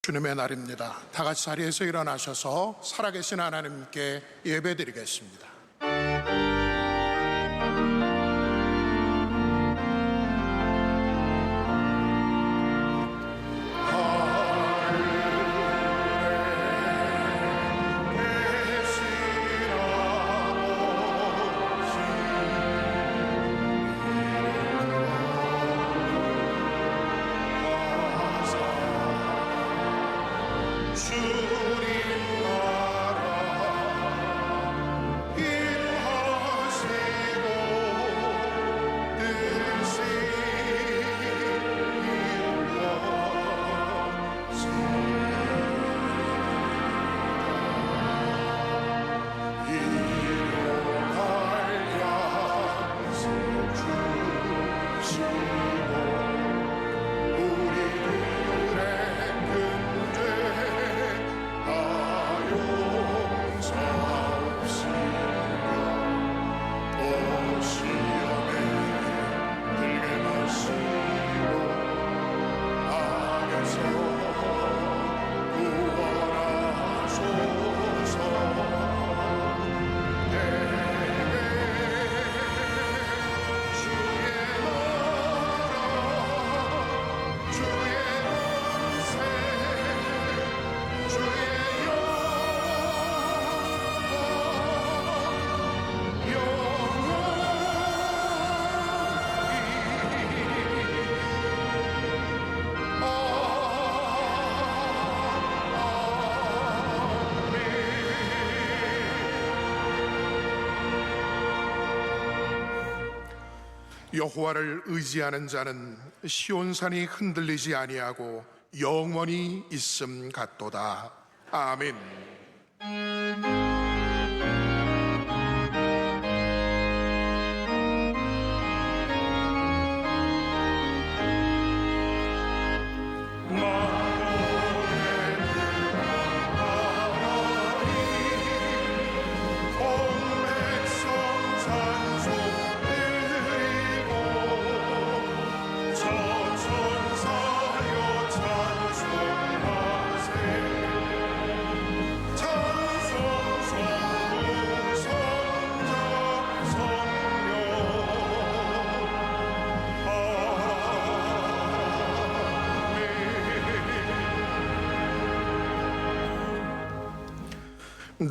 주님의 날입니다. 다 같이 자리에서 일어나셔서 살아계신 하나님께 예배드리겠습니다. 여호와를 의지하는 자는 시온산이 흔들리지 아니하고 영원히 있음 같도다. 아멘.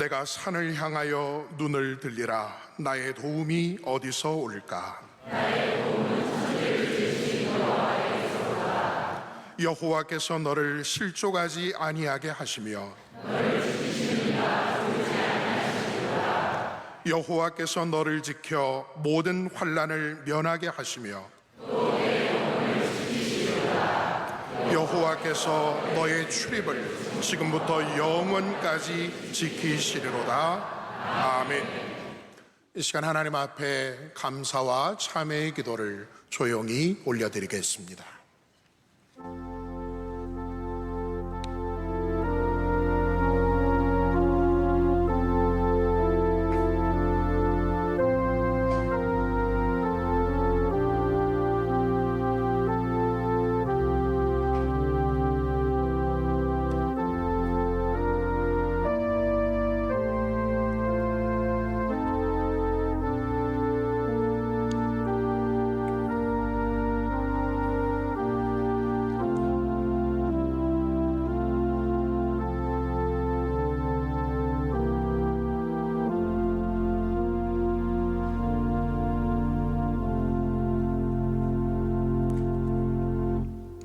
내가 산을 향하여 눈을 들리라. 나의 도움이 어디서 올까? 여호와께서 너를 실족하지 아니하게 하시며 여호와께서 너를 지켜 모든 환난을 면하게 하시며 여호와께서 너의 출입을 지금부터 영원까지 지키시리로다. 아멘. 이 시간 하나님 앞에 감사와 참회의 기도를 조용히 올려드리겠습니다.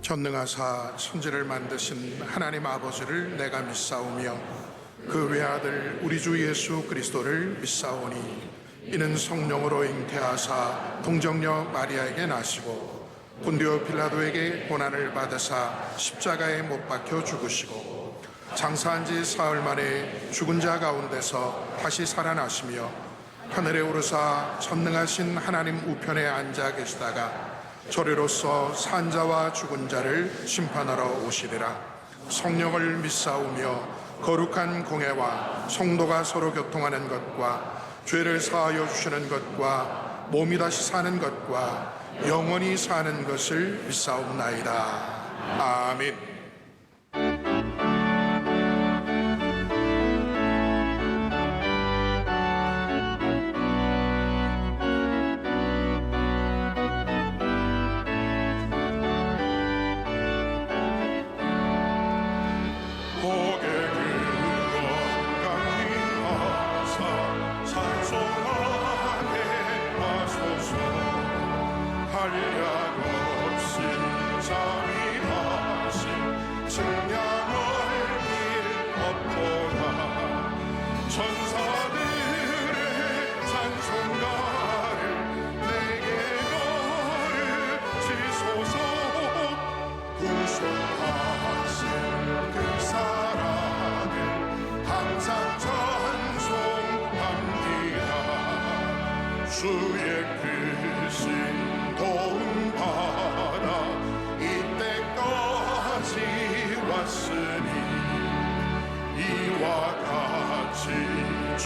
전능하사 천지를 만드신 하나님 아버지를 내가 믿사오며 그 외아들 우리 주 예수 그리스도를 믿사오니 이는 성령으로 잉태하사 동정녀 마리아에게 나시고 본디오 빌라도에게 고난을 받으사 십자가에 못 박혀 죽으시고 장사한 지 사흘 만에 죽은 자 가운데서 다시 살아나시며 하늘에 오르사 전능하신 하나님 우편에 앉아 계시다가 저리로서 산자와 죽은 자를 심판하러 오시리라. 성령을 믿사오며 거룩한 공회와 성도가 서로 교통하는 것과 죄를 사하여 주시는 것과 몸이 다시 사는 것과 영원히 사는 것을 믿사옵나이다. 아멘.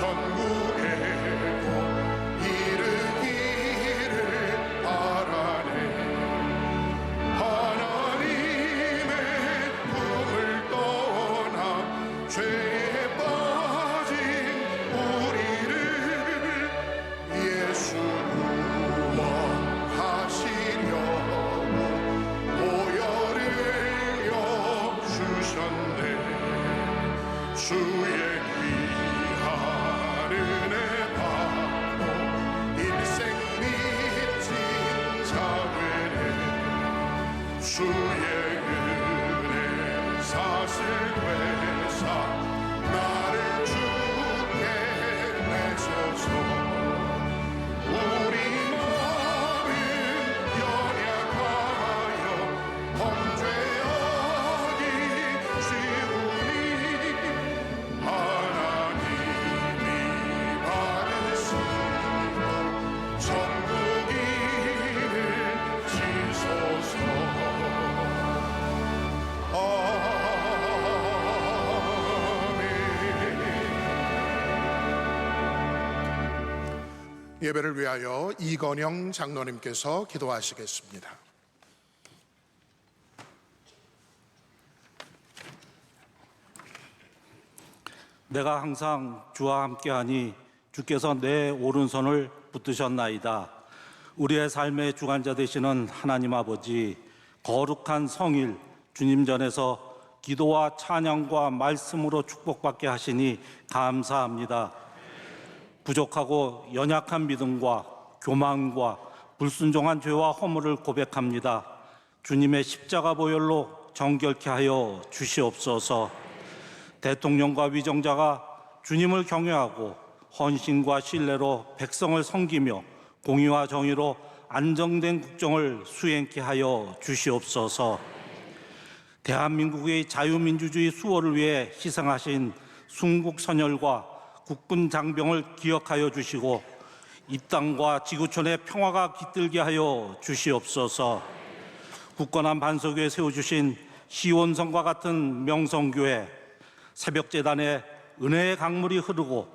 천국에도 이르기를 바라네. 하나님의 품을 떠나 죄에 빠진 우리를 예수 구원하시려고 보혈을 주셨네. 주의 귀한 은혜 받고 일생 믿진 자되네. 주의 은혜 사슬 회사 나를 주께 내셔서 우리 마음 연약하여 범죄하기 쉬우니 하나님이 받으시고 천국 이를 지소서. 예배를 위하여 이건영 장로님께서 기도하시겠습니다. 내가 항상 주와 함께하니 주께서 내 오른손을 붙드셨나이다. 우리의 삶의 주관자 되시는 하나님 아버지, 거룩한 성일 주님 전에서 기도와 찬양과 말씀으로 축복받게 하시니 감사합니다. 부족하고 연약한 믿음과 교만과 불순종한 죄와 허물을 고백합니다. 주님의 십자가 보혈로 정결케 하여 주시옵소서. 대통령과 위정자가 주님을 경외하고 헌신과 신뢰로 백성을 섬기며 공의와 정의로 안정된 국정을 수행케 하여 주시옵소서. 대한민국의 자유민주주의 수호를 위해 희생하신 순국선열과 국군 장병을 기억하여 주시고 이 땅과 지구촌의 평화가 깃들게 하여 주시옵소서. 굳건한 반석에 세워주신 시온성과 같은 명성교회, 새벽재단에 은혜의 강물이 흐르고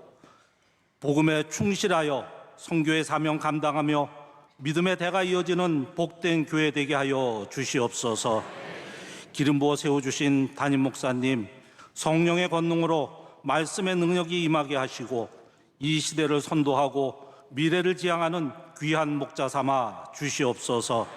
복음에 충실하여 선교의 사명 감당하며 믿음의 대가 이어지는 복된 교회 되게 하여 주시옵소서. 기름 부어 세워주신 담임 목사님, 성령의 권능으로 말씀의 능력이 임하게 하시고 이 시대를 선도하고 미래를 지향하는 귀한 목자 삼아 주시옵소서.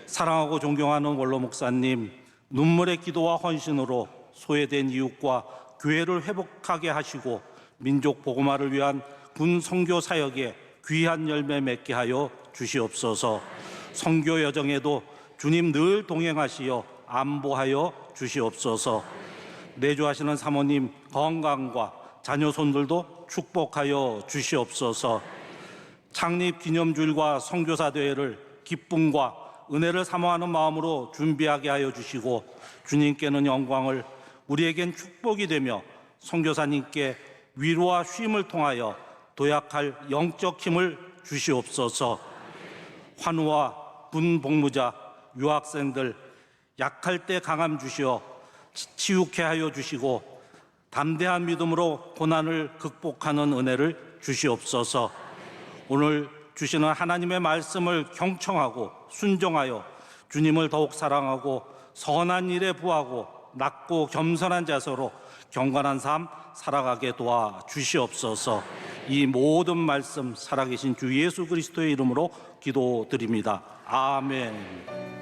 사랑하고 존경하는 원로 목사님, 눈물의 기도와 헌신으로 소외된 이웃과 교회를 회복하게 하시고 민족 복음화를 위한 군 선교 사역에 귀한 열매 맺게 하여 주시옵소서. 선교 여정에도 주님 늘 동행하시어 안보하여 주시옵소서. 내주하시는 사모님 건강과 자녀 손들도 축복하여 주시옵소서. 창립 기념주일과 선교사 대회를 기쁨과 은혜를 사모하는 마음으로 준비하게 하여 주시고 주님께는 영광을, 우리에겐 축복이 되며 선교사님께 위로와 쉼을 통하여 도약할 영적 힘을 주시옵소서. 환우와 군 복무자, 유학생들 약할 때 강함 주시어 치유케 하여 주시고 담대한 믿음으로 고난을 극복하는 은혜를 주시옵소서. 오늘 주시는 하나님의 말씀을 경청하고 순종하여 주님을 더욱 사랑하고 선한 일에 부하고 낮고 겸손한 자세로 경건한 삶 살아가게 도와 주시옵소서. 이 모든 말씀 살아계신 주 예수 그리스도의 이름으로 기도드립니다. 아멘.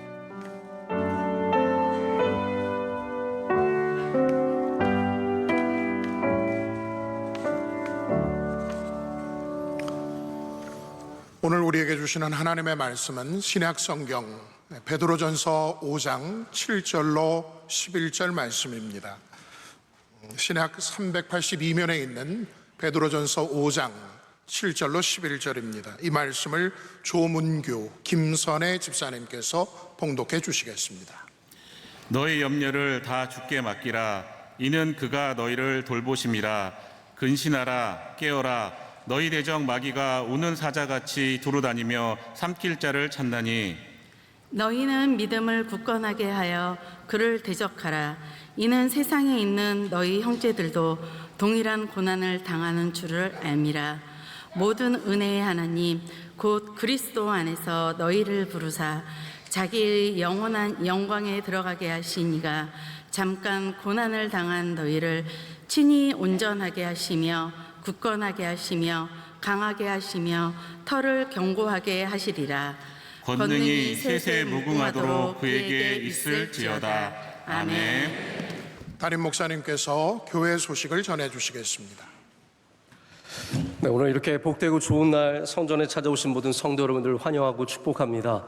오늘 우리에게 주시는 하나님의 말씀은 신약성경 베드로전서 5장 7절로 11절 말씀입니다. 신약 382면에 있는 베드로전서 5장 7절로 11절입니다. 이 말씀을 조문교 김선혜 집사님께서 봉독해 주시겠습니다. 너희 염려를 다 주께 맡기라. 이는 그가 너희를 돌보심이라. 근신하라, 깨어라. 너희 대적 마귀가 우는 사자같이 두루다니며 삼킬 자를 찾나니 너희는 믿음을 굳건하게 하여 그를 대적하라. 이는 세상에 있는 너희 형제들도 동일한 고난을 당하는 줄을 알미라. 모든 은혜의 하나님 곧 그리스도 안에서 너희를 부르사 자기의 영원한 영광에 들어가게 하신 이가 잠깐 고난을 당한 너희를 친히 온전하게 하시며 굳건하게 하시며 강하게 하시며 터를 견고하게 하시리라. 권능이 세세 무궁하도록 그에게 있을지어다. 아멘. 담임 목사님께서 교회 소식을 전해주시겠습니다. 네, 오늘 이렇게 복되고 좋은 날 성전에 찾아오신 모든 성도 여러분들 환영하고 축복합니다.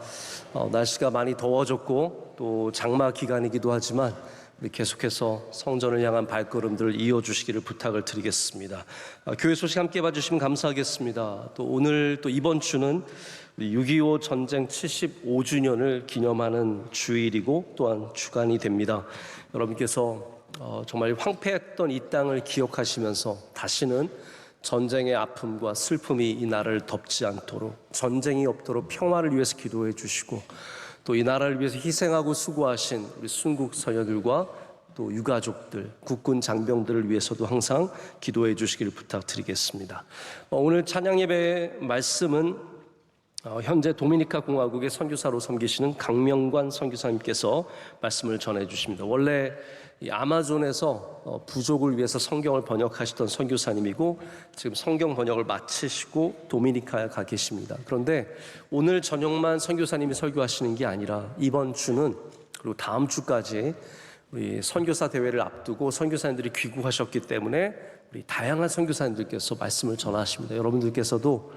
날씨가 많이 더워졌고 또 장마 기간이기도 하지만 우리 계속해서 성전을 향한 발걸음들을 이어주시기를 부탁을 드리겠습니다. 교회 소식 함께 봐주시면 감사하겠습니다. 또 오늘 또 이번 주는 우리 6.25 전쟁 75주년을 기념하는 주일이고 또한 주간이 됩니다. 여러분께서 정말 황폐했던 이 땅을 기억하시면서 다시는 전쟁의 아픔과 슬픔이 이 나라를 덮지 않도록, 전쟁이 없도록 평화를 위해서 기도해 주시고 또 이 나라를 위해서 희생하고 수고하신 우리 순국 선열들과 또 유가족들, 국군 장병들을 위해서도 항상 기도해 주시기를 부탁드리겠습니다. 오늘 찬양 예배의 말씀은 현재 도미니카 공화국의 선교사로 섬기시는 강명관 선교사님께서 말씀을 전해 주십니다. 원래 이 아마존에서 부족을 위해서 성경을 번역하시던 선교사님이고 지금 성경 번역을 마치시고 도미니카에 가 계십니다. 그런데 오늘 저녁만 선교사님이 설교하시는 게 아니라 이번 주는 그리고 다음 주까지 우리 선교사 대회를 앞두고 선교사님들이 귀국하셨기 때문에 우리 다양한 선교사님들께서 말씀을 전하십니다. 여러분들께서도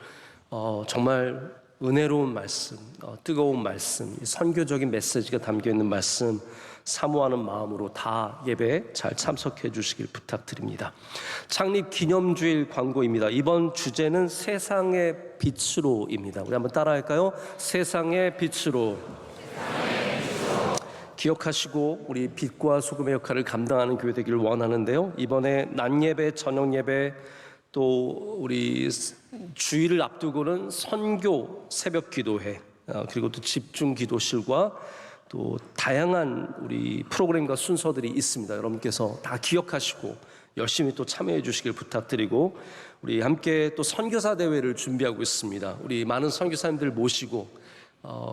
정말 은혜로운 말씀, 뜨거운 말씀, 선교적인 메시지가 담겨있는 말씀 사모하는 마음으로 다 예배에 잘 참석해 주시길 부탁드립니다. 창립 기념주일 광고입니다. 이번 주제는 세상의 빛으로입니다. 우리 한번 따라할까요? 세상의 빛으로. 기억하시고 우리 빛과 소금의 역할을 감당하는 교회 되기를 원하는데요. 이번에 낮 예배, 저녁 예배 또 우리 주일을 앞두고는 선교 새벽 기도회 그리고 또 집중 기도실과 또 다양한 우리 프로그램과 순서들이 있습니다. 여러분께서 다 기억하시고 열심히 또 참여해 주시길 부탁드리고 우리 함께 또 선교사 대회를 준비하고 있습니다. 우리 많은 선교사님들 모시고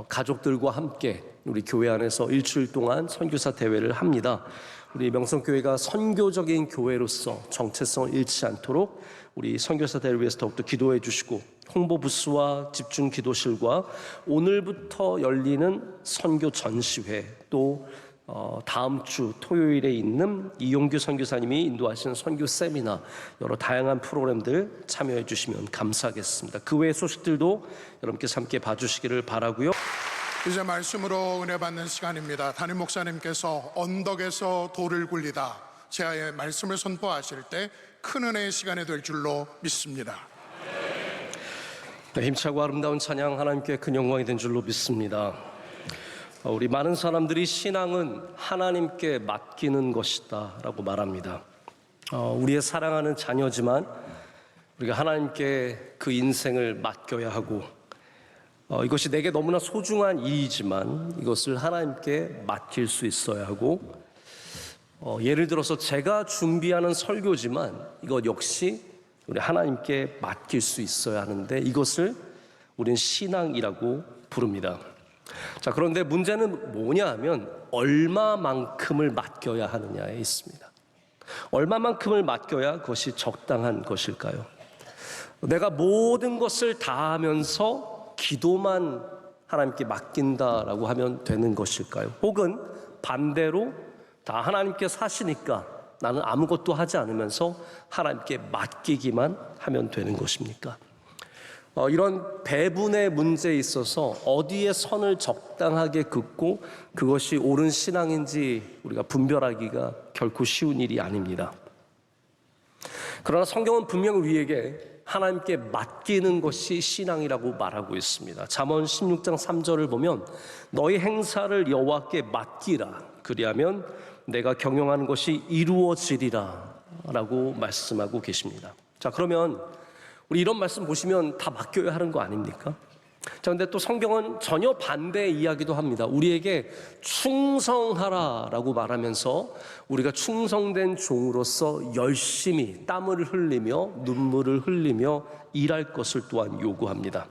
가족들과 함께 우리 교회 안에서 일주일 동안 선교사 대회를 합니다. 우리 명성교회가 선교적인 교회로서 정체성을 잃지 않도록 우리 선교사 대회를 위해서 더욱더 기도해 주시고 홍보 부스와 집중 기도실과 오늘부터 열리는 선교 전시회 또 다음 주 토요일에 있는 이용규 선교사님이 인도하시는 선교 세미나 여러 다양한 프로그램들 참여해 주시면 감사하겠습니다. 그 외의 소식들도 여러분께서 함께 봐주시기를 바라고요. 이제 말씀으로 은혜 받는 시간입니다. 담임 목사님께서 언덕에서 돌을 굴리다 제아의 말씀을 선포하실 때 큰 은혜의 시간이 될 줄로 믿습니다. 네, 힘차고 아름다운 찬양 하나님께 큰 영광이 된 줄로 믿습니다. 우리 많은 사람들이 신앙은 하나님께 맡기는 것이다 라고 말합니다. 우리의 사랑하는 자녀지만 우리가 하나님께 그 인생을 맡겨야 하고 이것이 내게 너무나 소중한 일이지만 이것을 하나님께 맡길 수 있어야 하고 예를 들어서 제가 준비하는 설교지만 이것 역시 우리 하나님께 맡길 수 있어야 하는데 이것을 우리는 신앙이라고 부릅니다. 자, 그런데 문제는 뭐냐 하면 얼마만큼을 맡겨야 하느냐에 있습니다. 얼마만큼을 맡겨야 그것이 적당한 것일까요? 내가 모든 것을 다 하면서 기도만 하나님께 맡긴다라고 하면 되는 것일까요? 혹은 반대로 다 하나님께서 하시니까 나는 아무것도 하지 않으면서 하나님께 맡기기만 하면 되는 것입니까? 이런 배분의 문제에 있어서 어디에 선을 적당하게 긋고 그것이 옳은 신앙인지 우리가 분별하기가 결코 쉬운 일이 아닙니다. 그러나 성경은 분명 우리에게 하나님께 맡기는 것이 신앙이라고 말하고 있습니다. 잠언 16장 3절을 보면 너희 행사를 여호와께 맡기라 그리하면 내가 경영하는 것이 이루어지리라 라고 말씀하고 계십니다. 자, 그러면 우리 이런 말씀 보시면 다 맡겨야 하는 거 아닙니까? 자, 근데 또 성경은 전혀 반대의 이야기도 합니다. 우리에게 충성하라라고 말하면서 우리가 충성된 종으로서 열심히 땀을 흘리며 눈물을 흘리며 일할 것을 또한 요구합니다.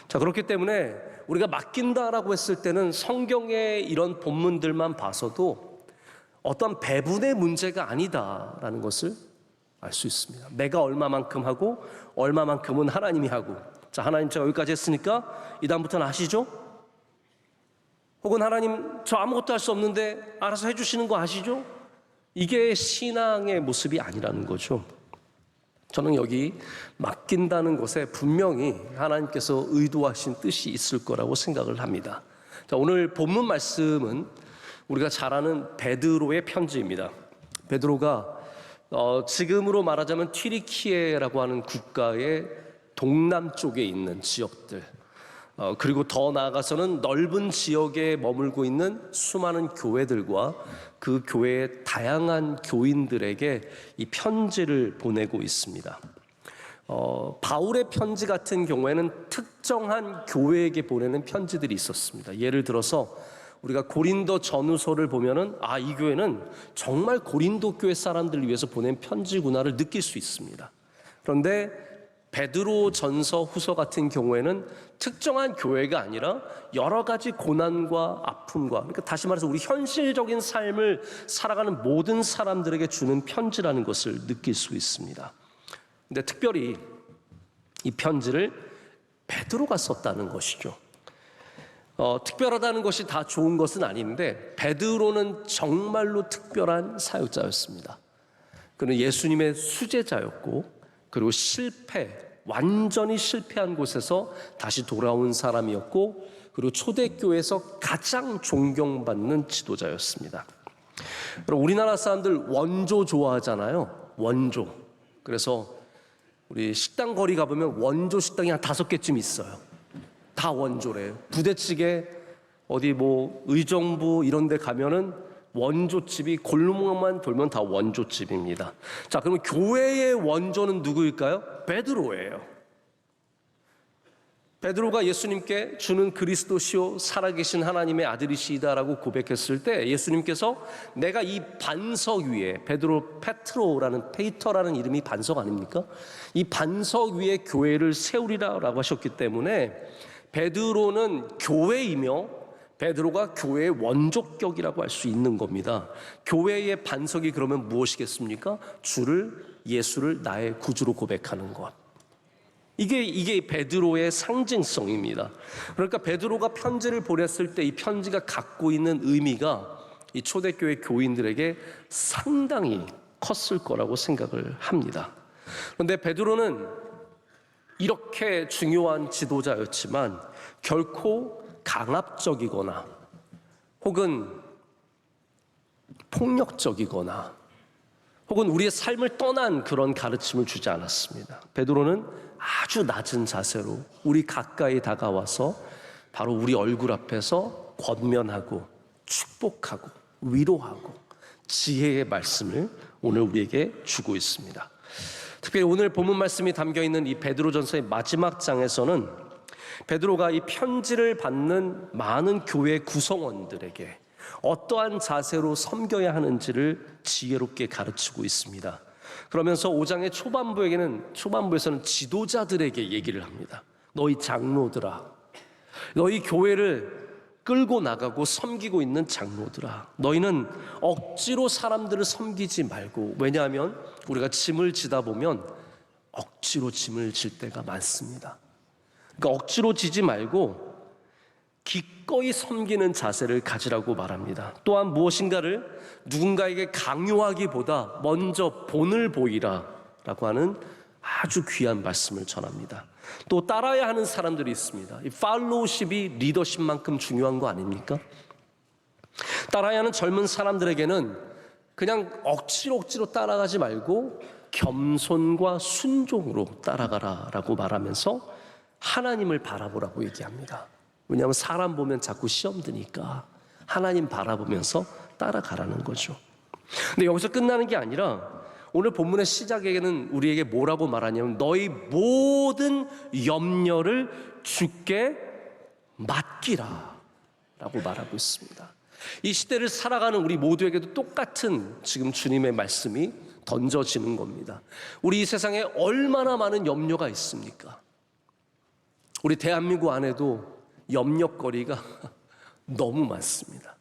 자, 그렇기 때문에 우리가 맡긴다라고 했을 때는 성경의 이런 본문들만 봐서도 어떤 배분의 문제가 아니다라는 것을 알 수 있습니다. 내가 얼마만큼 하고 얼마만큼은 하나님이 하고, 자, 하나님 제가 여기까지 했으니까 이 다음부터는 아시죠? 혹은 하나님 저 아무것도 할 수 없는데 알아서 해주시는 거 아시죠? 이게 신앙의 모습이 아니라는 거죠. 저는 여기 맡긴다는 것에 분명히 하나님께서 의도하신 뜻이 있을 거라고 생각을 합니다. 자, 오늘 본문 말씀은 우리가 잘 아는 베드로의 편지입니다. 베드로가 지금으로 말하자면 튀리키예라고 하는 국가의 동남쪽에 있는 지역들, 그리고 더 나아가서는 넓은 지역에 머물고 있는 수많은 교회들과 그 교회의 다양한 교인들에게 이 편지를 보내고 있습니다. 바울의 편지 같은 경우에는 특정한 교회에게 보내는 편지들이 있었습니다. 예를 들어서 우리가 고린도 전후서를 보면은 이 교회는 정말 고린도 교회 사람들을 위해서 보낸 편지구나를 느낄 수 있습니다. 그런데 베드로 전서 후서 같은 경우에는 특정한 교회가 아니라 여러 가지 고난과 아픔과, 그러니까 다시 말해서 우리 현실적인 삶을 살아가는 모든 사람들에게 주는 편지라는 것을 느낄 수 있습니다. 근데 특별히 이 편지를 베드로가 썼다는 것이죠. 특별하다는 것이 다 좋은 것은 아닌데 베드로는 정말로 특별한 사역자였습니다. 그는 예수님의 수제자였고, 그리고 완전히 실패한 곳에서 다시 돌아온 사람이었고, 그리고 초대교회에서 가장 존경받는 지도자였습니다. 그리고 우리나라 사람들 원조 좋아하잖아요. 원조. 그래서 우리 식당 거리 가보면 원조 식당이 한 5개쯤 있어요. 다 원조래요. 부대찌개 어디 의정부 이런 데 가면은 원조집이 골목만 돌면 다 원조집입니다. 자, 그러면 교회의 원조는 누구일까요? 베드로예요. 베드로가 예수님께 주는 그리스도시요 살아계신 하나님의 아들이시다라고 고백했을 때 예수님께서 내가 이 반석 위에, 페이터라는 이름이 반석 아닙니까? 이 반석 위에 교회를 세우리라라고 하셨기 때문에 베드로는 교회이며 베드로가 교회의 원조격이라고 할 수 있는 겁니다. 교회의 반석이 그러면 무엇이겠습니까? 예수를 나의 구주로 고백하는 것. 이게 베드로의 상징성입니다. 그러니까 베드로가 편지를 보냈을 때 이 편지가 갖고 있는 의미가 이 초대교회 교인들에게 상당히 컸을 거라고 생각을 합니다. 그런데 베드로는 이렇게 중요한 지도자였지만 결코 강압적이거나 혹은 폭력적이거나 혹은 우리의 삶을 떠난 그런 가르침을 주지 않았습니다. 베드로는 아주 낮은 자세로 우리 가까이 다가와서 바로 우리 얼굴 앞에서 권면하고 축복하고 위로하고 지혜의 말씀을 오늘 우리에게 주고 있습니다. 특별히 오늘 본문 말씀이 담겨있는 이 베드로전서의 마지막 장에서는 베드로가 이 편지를 받는 많은 교회 구성원들에게 어떠한 자세로 섬겨야 하는지를 지혜롭게 가르치고 있습니다. 그러면서 5장의 초반부에서는 지도자들에게 얘기를 합니다. 너희 장로들아, 너희 교회를 끌고 나가고 섬기고 있는 장로들아, 너희는 억지로 사람들을 섬기지 말고, 왜냐하면 우리가 짐을 지다 보면 억지로 짐을 질 때가 많습니다. 그러니까 억지로 지지 말고 기꺼이 섬기는 자세를 가지라고 말합니다. 또한 무엇인가를 누군가에게 강요하기보다 먼저 본을 보이라 라고 하는 아주 귀한 말씀을 전합니다. 또 따라야 하는 사람들이 있습니다. 이 팔로우십이 리더십만큼 중요한 거 아닙니까? 따라야 하는 젊은 사람들에게는 그냥 억지로 따라가지 말고 겸손과 순종으로 따라가라라고 말하면서 하나님을 바라보라고 얘기합니다. 왜냐하면 사람 보면 자꾸 시험 드니까 하나님 바라보면서 따라가라는 거죠. 근데 여기서 끝나는 게 아니라 오늘 본문의 시작에는 우리에게 뭐라고 말하냐면 너희 모든 염려를 주께 맡기라 라고 말하고 있습니다. 이 시대를 살아가는 우리 모두에게도 똑같은 지금 주님의 말씀이 던져지는 겁니다. 우리 이 세상에 얼마나 많은 염려가 있습니까? 우리 대한민국 안에도 염려거리가 너무 많습니다.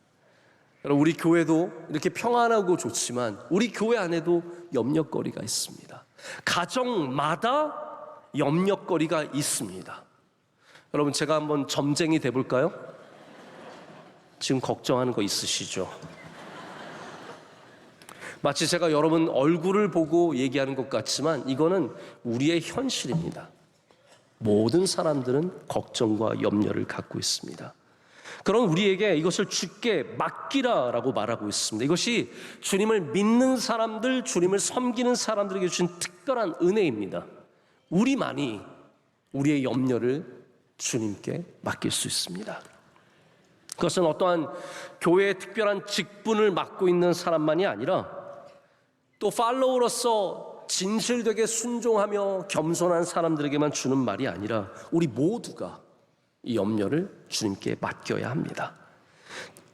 여러분, 우리 교회도 이렇게 평안하고 좋지만 우리 교회 안에도 염려거리가 있습니다. 가정마다 염려거리가 있습니다. 여러분, 제가 한번 점쟁이 돼볼까요? 지금 걱정하는 거 있으시죠? 마치 제가 여러분 얼굴을 보고 얘기하는 것 같지만 이거는 우리의 현실입니다. 모든 사람들은 걱정과 염려를 갖고 있습니다. 그럼 우리에게 이것을 주께 맡기라라고 말하고 있습니다. 이것이 주님을 믿는 사람들, 주님을 섬기는 사람들에게 주신 특별한 은혜입니다. 우리만이 우리의 염려를 주님께 맡길 수 있습니다. 그것은 어떠한 교회의 특별한 직분을 맡고 있는 사람만이 아니라 또 팔로워로서 진실되게 순종하며 겸손한 사람들에게만 주는 말이 아니라 우리 모두가 이 염려를 주님께 맡겨야 합니다.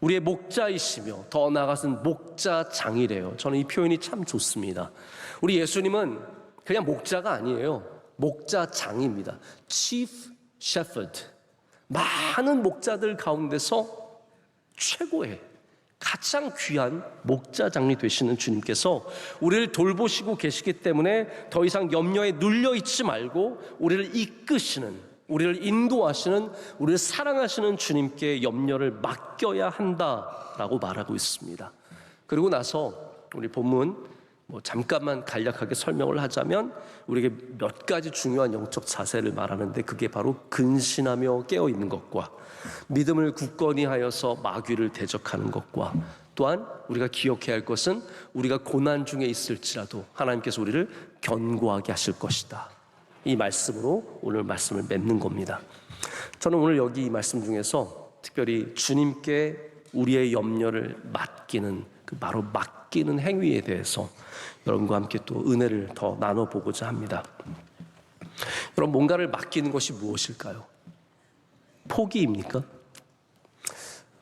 우리의 목자이시며 더 나아가서는 목자장이래요. 저는 이 표현이 참 좋습니다. 우리 예수님은 그냥 목자가 아니에요. 목자장입니다. Chief Shepherd. 많은 목자들 가운데서 최고의 가장 귀한 목자장이 되시는 주님께서 우리를 돌보시고 계시기 때문에 더 이상 염려에 눌려있지 말고 우리를 이끄시는, 우리를 인도하시는, 우리를 사랑하시는 주님께 염려를 맡겨야 한다라고 말하고 있습니다. 그리고 나서 우리 본문 잠깐만 간략하게 설명을 하자면 우리에게 몇 가지 중요한 영적 자세를 말하는데 그게 바로 근신하며 깨어있는 것과 믿음을 굳건히 하여서 마귀를 대적하는 것과 또한 우리가 기억해야 할 것은 우리가 고난 중에 있을지라도 하나님께서 우리를 견고하게 하실 것이다. 이 말씀으로 오늘 말씀을 맺는 겁니다. 저는 오늘 여기 이 말씀 중에서 특별히 주님께 우리의 염려를 맡기는 바로 맡기는 행위에 대해서 여러분과 함께 또 은혜를 더 나눠보고자 합니다. 여러분, 뭔가를 맡기는 것이 무엇일까요? 포기입니까?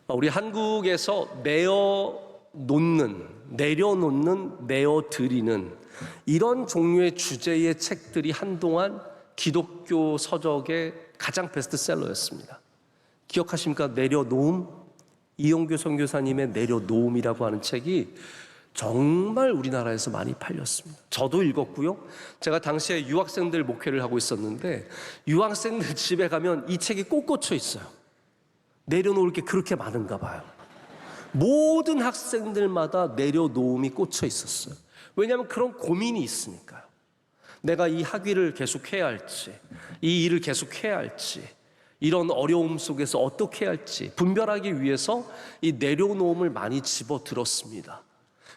우리 한국에서 내려놓는, 내어드리는 이런 종류의 주제의 책들이 한동안 기독교 서적의 가장 베스트셀러였습니다. 기억하십니까? 내려놓음? 이용규 선교사님의 내려놓음이라고 하는 책이 정말 우리나라에서 많이 팔렸습니다. 저도 읽었고요. 제가 당시에 유학생들 목회를 하고 있었는데 유학생들 집에 가면 이 책이 꼭 꽂혀 있어요. 내려놓을 게 그렇게 많은가 봐요. 모든 학생들마다 내려놓음이 꽂혀 있었어요. 왜냐하면 그런 고민이 있으니까요. 내가 이 학위를 계속해야 할지, 이 일을 계속해야 할지, 이런 어려움 속에서 어떻게 해야 할지 분별하기 위해서 이 내려놓음을 많이 집어들었습니다.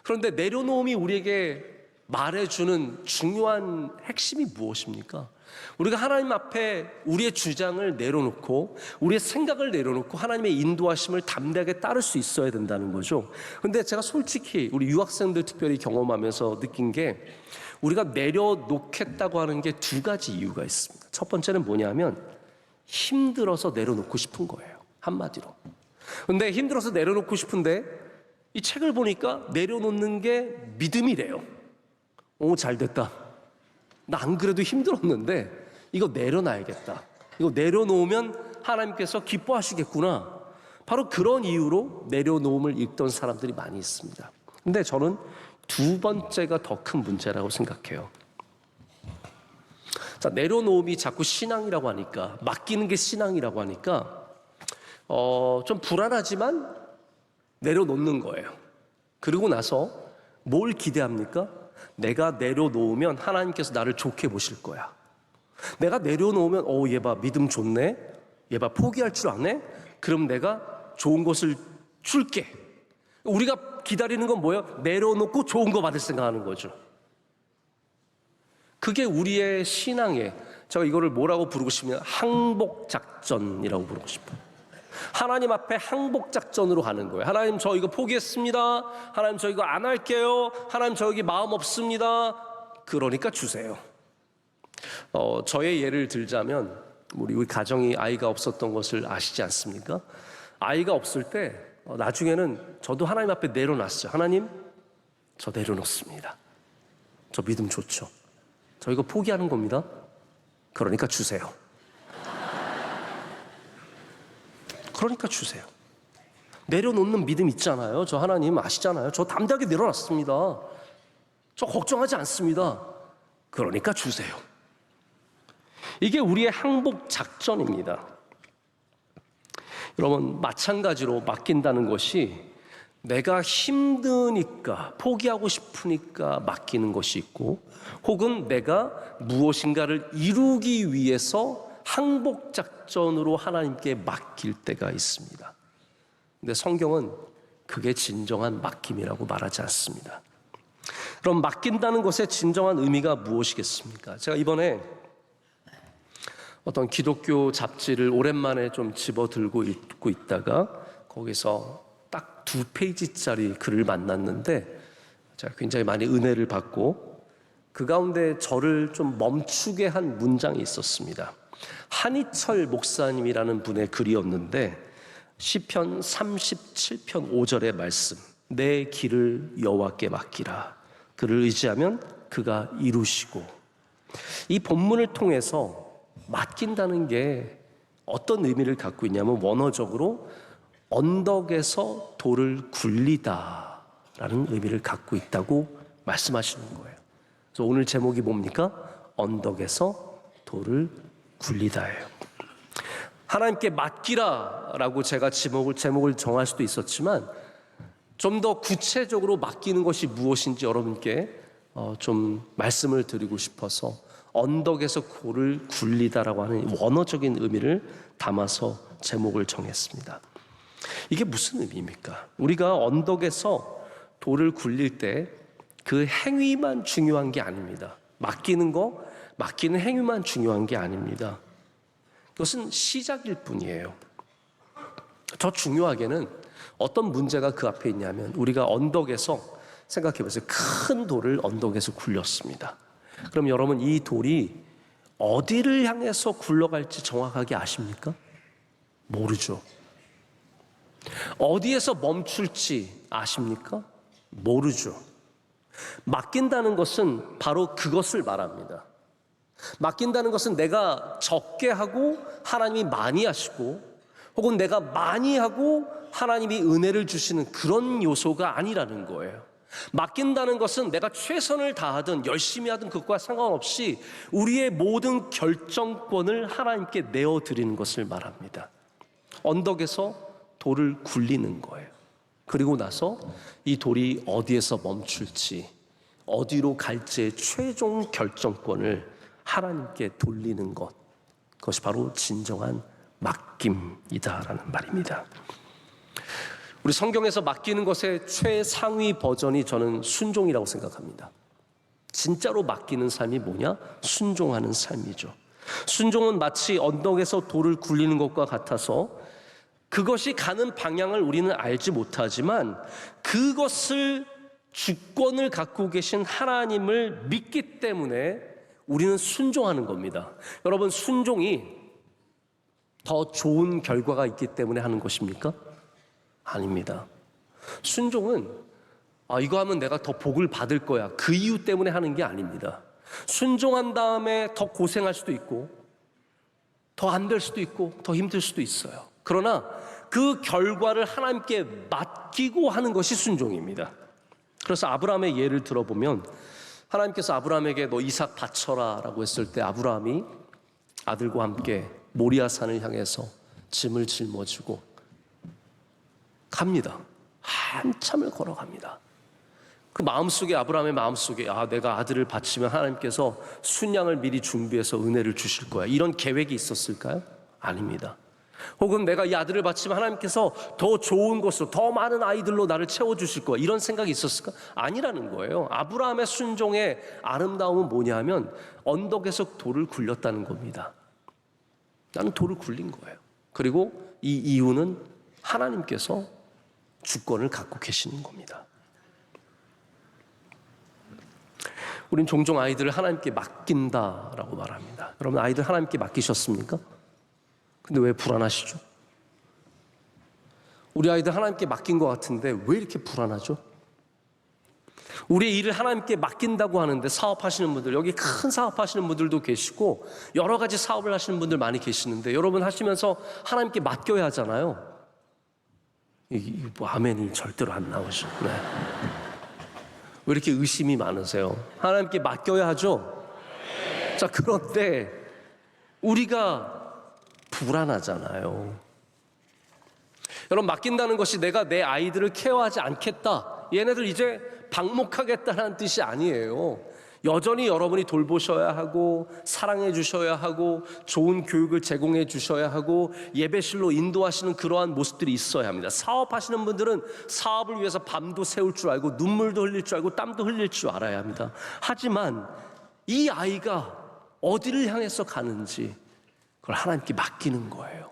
그런데 내려놓음이 우리에게 말해주는 중요한 핵심이 무엇입니까? 우리가 하나님 앞에 우리의 주장을 내려놓고 우리의 생각을 내려놓고 하나님의 인도하심을 담대하게 따를 수 있어야 된다는 거죠. 그런데 제가 솔직히 우리 유학생들 특별히 경험하면서 느낀 게 우리가 내려놓겠다고 하는 게 두 가지 이유가 있습니다. 첫 번째는 뭐냐면 힘들어서 내려놓고 싶은 거예요. 한마디로. 근데 힘들어서 내려놓고 싶은데 이 책을 보니까 내려놓는 게 믿음이래요. 오, 잘 됐다. 나 안 그래도 힘들었는데 이거 내려놔야겠다. 이거 내려놓으면 하나님께서 기뻐하시겠구나. 바로 그런 이유로 내려놓음을 읽던 사람들이 많이 있습니다. 근데 저는 두 번째가 더 큰 문제라고 생각해요. 자, 내려놓음이 자꾸 신앙이라고 하니까, 맡기는 게 신앙이라고 하니까 좀 불안하지만 내려놓는 거예요. 그리고 나서 뭘 기대합니까? 내가 내려놓으면 하나님께서 나를 좋게 보실 거야. 내가 내려놓으면 얘 봐, 믿음 좋네. 얘 봐, 포기할 줄 아네. 그럼 내가 좋은 것을 줄게. 우리가 기다리는 건 뭐예요? 내려놓고 좋은 거 받을 생각하는 거죠. 그게 우리의 신앙의, 제가 이거를 뭐라고 부르고 싶냐면 항복작전이라고 부르고 싶어요. 하나님 앞에 항복 작전으로 가는 거예요. 하나님, 저 이거 포기했습니다. 하나님, 저 이거 안 할게요. 하나님, 저 여기 마음 없습니다. 그러니까 주세요. 저의 예를 들자면 우리 가정이 아이가 없었던 것을 아시지 않습니까? 아이가 없을 때 나중에는 저도 하나님 앞에 내려놨어요. 하나님, 저 내려놓습니다. 저 믿음 좋죠. 저 이거 포기하는 겁니다. 그러니까 주세요. 그러니까 주세요. 내려놓는 믿음 있잖아요. 저 하나님 아시잖아요. 저 담대하게 내려놨습니다. 저 걱정하지 않습니다. 그러니까 주세요. 이게 우리의 항복 작전입니다. 여러분, 마찬가지로 맡긴다는 것이 내가 힘드니까, 포기하고 싶으니까 맡기는 것이 있고, 혹은 내가 무엇인가를 이루기 위해서 항복 작전으로 하나님께 맡길 때가 있습니다. 근데 성경은 그게 진정한 맡김이라고 말하지 않습니다. 그럼 맡긴다는 것의 진정한 의미가 무엇이겠습니까? 제가 이번에 어떤 기독교 잡지를 오랜만에 좀 집어들고 읽고 있다가 거기서 딱 2페이지짜리 글을 만났는데 제가 굉장히 많이 은혜를 받고 그 가운데 저를 좀 멈추게 한 문장이 있었습니다. 한희철 목사님이라는 분의 글이었는데 시편 37편 5절의 말씀, 내 길을 여호와께 맡기라. 그를 의지하면 그가 이루시고. 이 본문을 통해서 맡긴다는 게 어떤 의미를 갖고 있냐면 원어적으로 언덕에서 돌을 굴리다라는 의미를 갖고 있다고 말씀하시는 거예요. 그래서 오늘 제목이 뭡니까? 언덕에서 돌을 굴리다예요. 하나님께 맡기라라고 제가 제목을 정할 수도 있었지만 좀 더 구체적으로 맡기는 것이 무엇인지 여러분께 좀 말씀을 드리고 싶어서 언덕에서 돌을 굴리다라고 하는 원어적인 의미를 담아서 제목을 정했습니다. 이게 무슨 의미입니까? 우리가 언덕에서 돌을 굴릴 때 그 행위만 중요한 게 아닙니다. 맡기는 행위만 중요한 게 아닙니다. 그것은 시작일 뿐이에요. 더 중요하게는 어떤 문제가 그 앞에 있냐면 우리가 언덕에서 생각해 보세요. 큰 돌을 언덕에서 굴렸습니다. 그럼 여러분, 이 돌이 어디를 향해서 굴러갈지 정확하게 아십니까? 모르죠. 어디에서 멈출지 아십니까? 모르죠. 맡긴다는 것은 바로 그것을 말합니다. 맡긴다는 것은 내가 적게 하고 하나님이 많이 하시고, 혹은 내가 많이 하고 하나님이 은혜를 주시는 그런 요소가 아니라는 거예요. 맡긴다는 것은 내가 최선을 다하든 열심히 하든 그것과 상관없이 우리의 모든 결정권을 하나님께 내어드리는 것을 말합니다. 언덕에서 돌을 굴리는 거예요. 그리고 나서 이 돌이 어디에서 멈출지, 어디로 갈지의 최종 결정권을 하나님께 돌리는 것, 그것이 바로 진정한 맡김이다라는 말입니다. 우리 성경에서 맡기는 것의 최상위 버전이 저는 순종이라고 생각합니다. 진짜로 맡기는 삶이 뭐냐? 순종하는 삶이죠. 순종은 마치 언덕에서 돌을 굴리는 것과 같아서 그것이 가는 방향을 우리는 알지 못하지만 그것을 주권을 갖고 계신 하나님을 믿기 때문에 우리는 순종하는 겁니다. 여러분, 순종이 더 좋은 결과가 있기 때문에 하는 것입니까? 아닙니다. 순종은 이거 하면 내가 더 복을 받을 거야, 그 이유 때문에 하는 게 아닙니다. 순종한 다음에 더 고생할 수도 있고 더 안 될 수도 있고 더 힘들 수도 있어요. 그러나 그 결과를 하나님께 맡기고 하는 것이 순종입니다. 그래서 아브라함의 예를 들어보면 하나님께서 아브라함에게 너 이삭 바쳐라 라고 했을 때 아브라함이 아들과 함께 모리아산을 향해서 짐을 짊어지고 갑니다. 한참을 걸어갑니다. 그 마음속에, 아브라함의 마음속에 내가 아들을 바치면 하나님께서 순양을 미리 준비해서 은혜를 주실 거야, 이런 계획이 있었을까요? 아닙니다. 혹은 내가 이 아들을 바치면 하나님께서 더 좋은 것으로, 더 많은 아이들로 나를 채워주실 거야, 이런 생각이 있었을까? 아니라는 거예요. 아브라함의 순종의 아름다움은 뭐냐 하면 언덕에서 돌을 굴렸다는 겁니다. 나는 돌을 굴린 거예요. 그리고 이 이유는 하나님께서 주권을 갖고 계시는 겁니다. 우린 종종 아이들을 하나님께 맡긴다라고 말합니다. 여러분, 아이들 하나님께 맡기셨습니까? 근데 왜 불안하시죠? 우리 아이들 하나님께 맡긴 것 같은데 왜 이렇게 불안하죠? 우리의 일을 하나님께 맡긴다고 하는데, 사업하시는 분들, 여기 큰 사업하시는 분들도 계시고 여러 가지 사업을 하시는 분들 많이 계시는데, 여러분 하시면서 하나님께 맡겨야 하잖아요. 아멘이 절대로 안 나오죠. 네. 왜 이렇게 의심이 많으세요? 하나님께 맡겨야 하죠. 자, 그런데 우리가 불안하잖아요. 여러분, 맡긴다는 것이 내가 내 아이들을 케어하지 않겠다, 얘네들 이제 방목하겠다는 뜻이 아니에요. 여전히 여러분이 돌보셔야 하고, 사랑해 주셔야 하고, 좋은 교육을 제공해 주셔야 하고, 예배실로 인도하시는 그러한 모습들이 있어야 합니다. 사업하시는 분들은 사업을 위해서 밤도 새울 줄 알고, 눈물도 흘릴 줄 알고, 땀도 흘릴 줄 알아야 합니다. 하지만 이 아이가 어디를 향해서 가는지 그걸 하나님께 맡기는 거예요.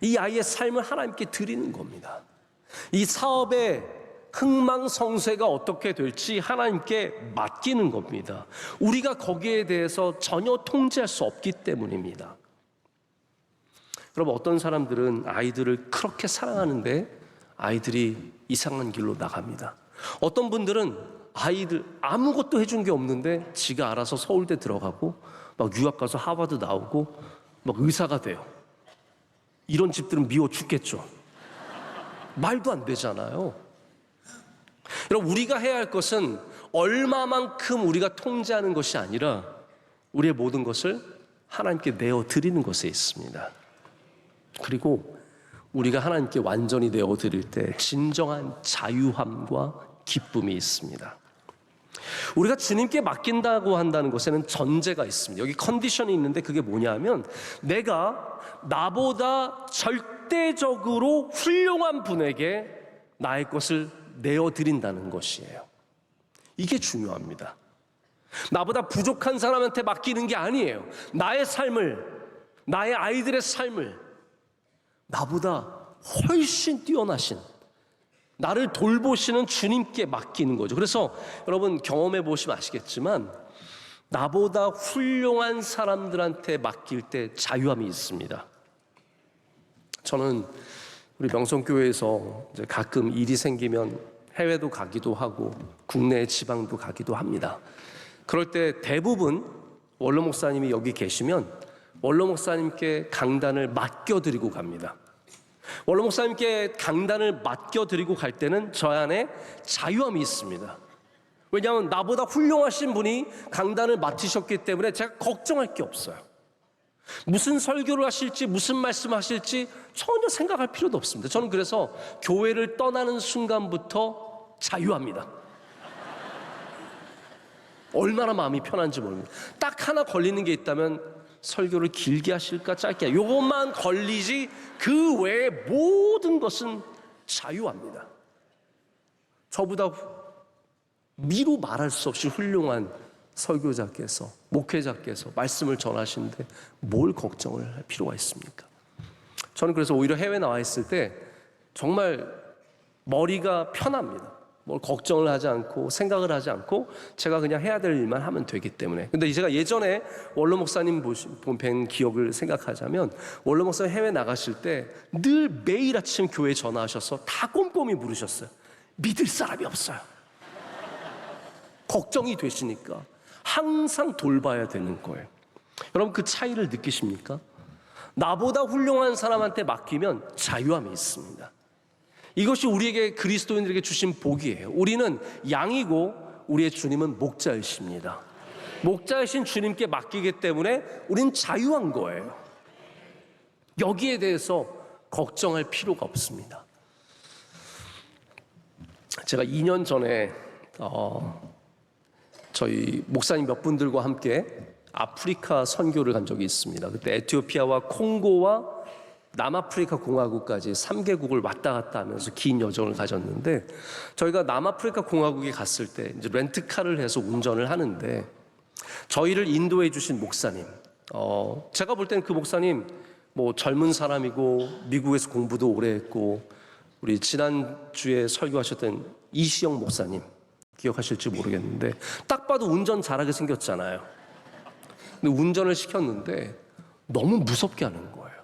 이 아이의 삶을 하나님께 드리는 겁니다. 이 사업의 흥망성쇠가 어떻게 될지 하나님께 맡기는 겁니다. 우리가 거기에 대해서 전혀 통제할 수 없기 때문입니다. 여러분, 어떤 사람들은 아이들을 그렇게 사랑하는데 아이들이 이상한 길로 나갑니다. 어떤 분들은 아이들 아무것도 해준 게 없는데 지가 알아서 서울대 들어가고 막 유학 가서 하버드 나오고 막 의사가 돼요. 이런 집들은 미워 죽겠죠. 말도 안 되잖아요. 여러분, 우리가 해야 할 것은 얼마만큼 우리가 통제하는 것이 아니라 우리의 모든 것을 하나님께 내어드리는 것에 있습니다. 그리고 우리가 하나님께 완전히 내어드릴 때 진정한 자유함과 기쁨이 있습니다. 우리가 주님께 맡긴다고 한다는 것에는 전제가 있습니다. 여기 컨디션이 있는데 그게 뭐냐면, 내가 나보다 절대적으로 훌륭한 분에게 나의 것을 내어드린다는 것이에요. 이게 중요합니다. 나보다 부족한 사람한테 맡기는 게 아니에요. 나의 삶을, 나의 아이들의 삶을 나보다 훨씬 뛰어나신, 나를 돌보시는 주님께 맡기는 거죠. 그래서 여러분, 경험해 보시면 아시겠지만 나보다 훌륭한 사람들한테 맡길 때 자유함이 있습니다. 저는 우리 명성교회에서 이제 가끔 일이 생기면 해외도 가기도 하고 국내 지방도 가기도 합니다. 그럴 때 대부분 원로 목사님이 여기 계시면 원로 목사님께 강단을 맡겨드리고 갑니다. 원로 목사님께 강단을 맡겨드리고 갈 때는 저 안에 자유함이 있습니다. 왜냐하면 나보다 훌륭하신 분이 강단을 맡으셨기 때문에 제가 걱정할 게 없어요. 무슨 설교를 하실지, 무슨 말씀을 하실지 전혀 생각할 필요도 없습니다. 저는 그래서 교회를 떠나는 순간부터 자유합니다. 얼마나 마음이 편한지 모릅니다. 딱 하나 걸리는 게 있다면 설교를 길게 하실까 짧게, 요것만 걸리지 그 외의 모든 것은 자유합니다. 저보다 미루 말할 수 없이 훌륭한 설교자께서, 목회자께서 말씀을 전하시는데 뭘 걱정을 할 필요가 있습니까? 저는 그래서 오히려 해외 나와 있을 때 정말 머리가 편합니다. 뭘 걱정을 하지 않고 생각을 하지 않고 제가 그냥 해야 될 일만 하면 되기 때문에. 근데 제가 예전에 원로 목사님 뵌 기억을 생각하자면, 원로 목사님 해외 나가실 때 늘 매일 아침 교회에 전화하셔서 다 꼼꼼히 물으셨어요. 믿을 사람이 없어요. 걱정이 되시니까 항상 돌봐야 되는 거예요. 여러분, 그 차이를 느끼십니까? 나보다 훌륭한 사람한테 맡기면 자유함이 있습니다. 이것이 우리에게, 그리스도인들에게 주신 복이에요. 우리는 양이고 우리의 주님은 목자이십니다. 목자이신 주님께 맡기기 때문에 우린 자유한 거예요. 여기에 대해서 걱정할 필요가 없습니다. 제가 2년 전에 저희 목사님 몇 분들과 함께 아프리카 선교를 간 적이 있습니다. 그때 에티오피아와 콩고와 남아프리카 공화국까지 3개국을 왔다 갔다 하면서 긴 여정을 가졌는데, 저희가 남아프리카 공화국에 갔을 때 이제 렌트카를 해서 운전을 하는데 저희를 인도해 주신 목사님, 제가 볼 때는 그 목사님 뭐 젊은 사람이고 미국에서 공부도 오래 했고 우리 지난주에 설교하셨던 이시영 목사님 기억하실지 모르겠는데 딱 봐도 운전 잘하게 생겼잖아요. 근데 운전을 시켰는데 너무 무섭게 하는 거예요.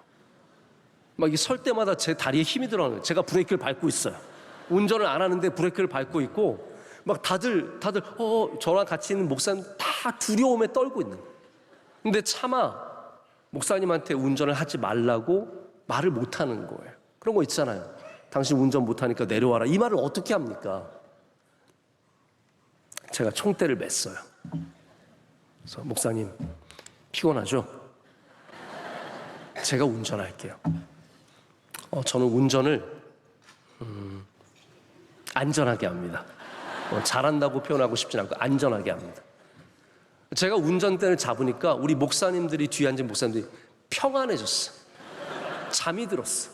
막 이 설 때마다 제 다리에 힘이 들어가는 거예요. 제가 브레이크를 밟고 있어요. 운전을 안 하는데 브레이크를 밟고 있고 막 다들 저랑 같이 있는 목사님 다 두려움에 떨고 있는 거예요. 근데 차마 목사님한테 운전을 하지 말라고 말을 못 하는 거예요. 그런 거 있잖아요. 당신 운전 못하니까 내려와라. 이 말을 어떻게 합니까? 제가 총대를 맸어요. 그래서 목사님 피곤하죠? 제가 운전할게요. 저는 운전을 안전하게 합니다. 잘한다고 표현하고 싶진 않고 안전하게 합니다. 제가 운전대를 잡으니까 우리 목사님들이 뒤에 앉은 목사님들이 평안해졌어. 잠이 들었어.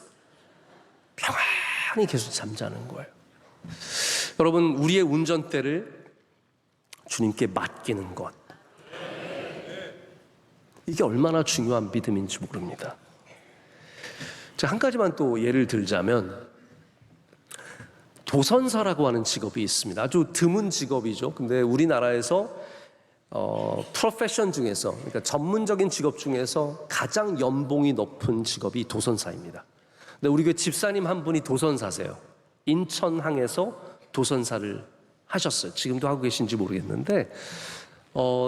평안히 계속 잠자는 거예요. 여러분, 우리의 운전대를 주님께 맡기는 것, 이게 얼마나 중요한 믿음인지 모릅니다. 제가 한 가지만 또 예를 들자면 도선사라고 하는 직업이 있습니다. 아주 드문 직업이죠. 근데 우리나라에서 프로페션 중에서, 그러니까 전문적인 직업 중에서 가장 연봉이 높은 직업이 도선사입니다. 근데 우리 교회 집사님 한 분이 도선사세요. 인천항에서 도선사를 하셨어요. 지금도 하고 계신지 모르겠는데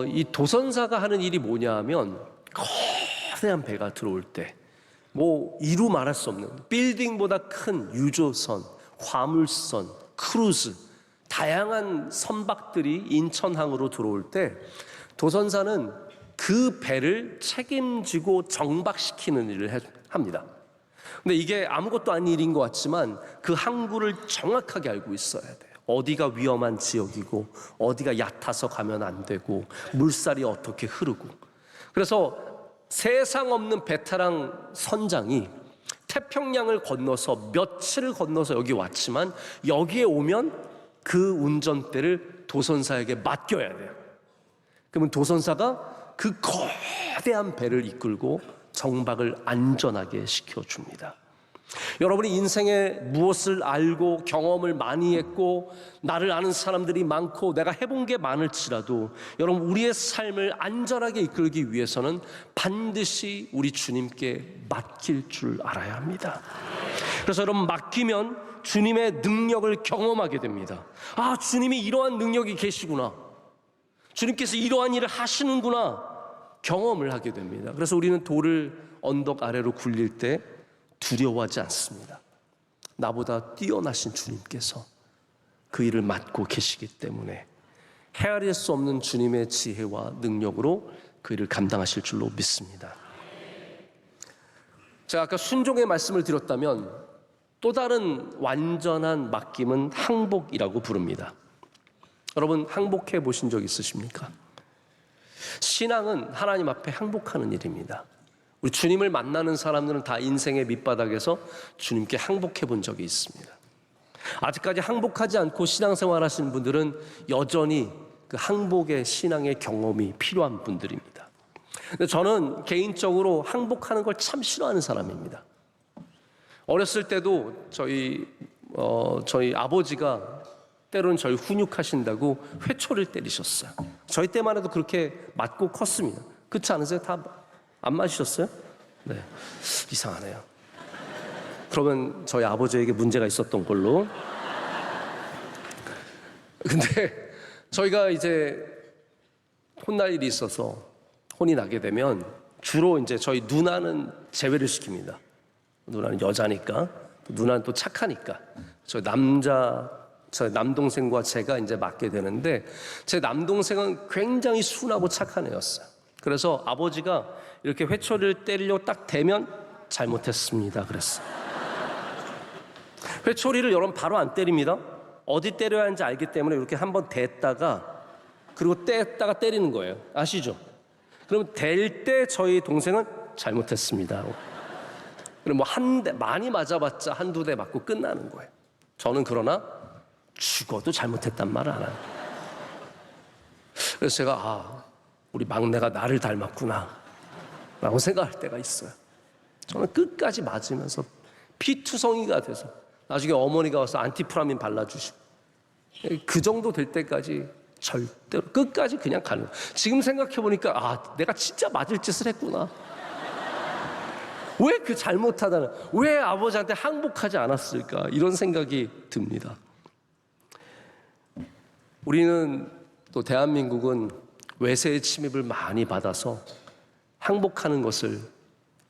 이 도선사가 하는 일이 뭐냐 하면 거대한 배가 들어올 때 뭐 이루 말할 수 없는 빌딩보다 큰 유조선, 화물선, 크루즈, 다양한 선박들이 인천항으로 들어올 때 도선사는 그 배를 책임지고 정박시키는 일을 합니다. 근데 이게 아무것도 아닌 일인 것 같지만 그 항구를 정확하게 알고 있어야 돼요. 어디가 위험한 지역이고 어디가 얕아서 가면 안 되고 물살이 어떻게 흐르고. 그래서 세상 없는 베테랑 선장이 태평양을 건너서 며칠을 건너서 여기 왔지만 여기에 오면 그 운전대를 도선사에게 맡겨야 돼요. 그러면 도선사가 그 거대한 배를 이끌고 정박을 안전하게 시켜줍니다. 여러분이 인생에 무엇을 알고 경험을 많이 했고 나를 아는 사람들이 많고 내가 해본 게 많을지라도 여러분, 우리의 삶을 안전하게 이끌기 위해서는 반드시 우리 주님께 맡길 줄 알아야 합니다. 그래서 여러분, 맡기면 주님의 능력을 경험하게 됩니다. 아, 주님이 이러한 능력이 계시구나, 주님께서 이러한 일을 하시는구나 경험을 하게 됩니다. 그래서 우리는 돌을 언덕 아래로 굴릴 때 두려워하지 않습니다. 나보다 뛰어나신 주님께서 그 일을 맡고 계시기 때문에 헤아릴 수 없는 주님의 지혜와 능력으로 그 일을 감당하실 줄로 믿습니다. 제가 아까 순종의 말씀을 드렸다면 또 다른 완전한 맡김은 항복이라고 부릅니다. 여러분, 항복해 보신 적 있으십니까? 신앙은 하나님 앞에 항복하는 일입니다. 우리 주님을 만나는 사람들은 다 인생의 밑바닥에서 주님께 항복해 본 적이 있습니다. 아직까지 항복하지 않고 신앙생활 하시는 분들은 여전히 그 항복의 신앙의 경험이 필요한 분들입니다. 근데 저는 개인적으로 항복하는 걸 참 싫어하는 사람입니다. 어렸을 때도 저희 아버지가 때로는 저희 훈육하신다고 회초리를 때리셨어요. 저희 때만 해도 그렇게 맞고 컸습니다. 그렇지 않으세요? 다 안 맞으셨어요? 네, 이상하네요. 그러면 저희 아버지에게 문제가 있었던 걸로. 근데 저희가 이제 혼날 일이 있어서 혼이 나게 되면 주로 이제 저희 누나는 제외를 시킵니다. 누나는 여자니까, 누나는 또 착하니까 저희 남동생과 제가 이제 맡게 되는데, 제 남동생은 굉장히 순하고 착한 애였어요. 그래서 아버지가 이렇게 회초리를 때리려고 딱 대면 잘못했습니다 그랬어요. 회초리를 여러분 바로 안 때립니다. 어디 때려야 하는지 알기 때문에 이렇게 한번 댔다가 그리고 뗐다가 때리는 거예요. 아시죠? 그럼 댈 때 저희 동생은 잘못했습니다. 그럼 뭐 한 대 많이 맞아봤자 한두 대 맞고 끝나는 거예요. 저는 그러나 죽어도 잘못했단 말을 안 해요. 그래서 제가 우리 막내가 나를 닮았구나 라고 생각할 때가 있어요. 저는 끝까지 맞으면서 피투성이가 돼서 나중에 어머니가 와서 안티프라민 발라주시고 그 정도 될 때까지 절대로 끝까지 그냥 가는 거예요. 지금 생각해보니까 내가 진짜 맞을 짓을 했구나. 왜 그 잘못하다는, 왜 아버지한테 항복하지 않았을까, 이런 생각이 듭니다. 우리는 또 대한민국은 외세의 침입을 많이 받아서 항복하는 것을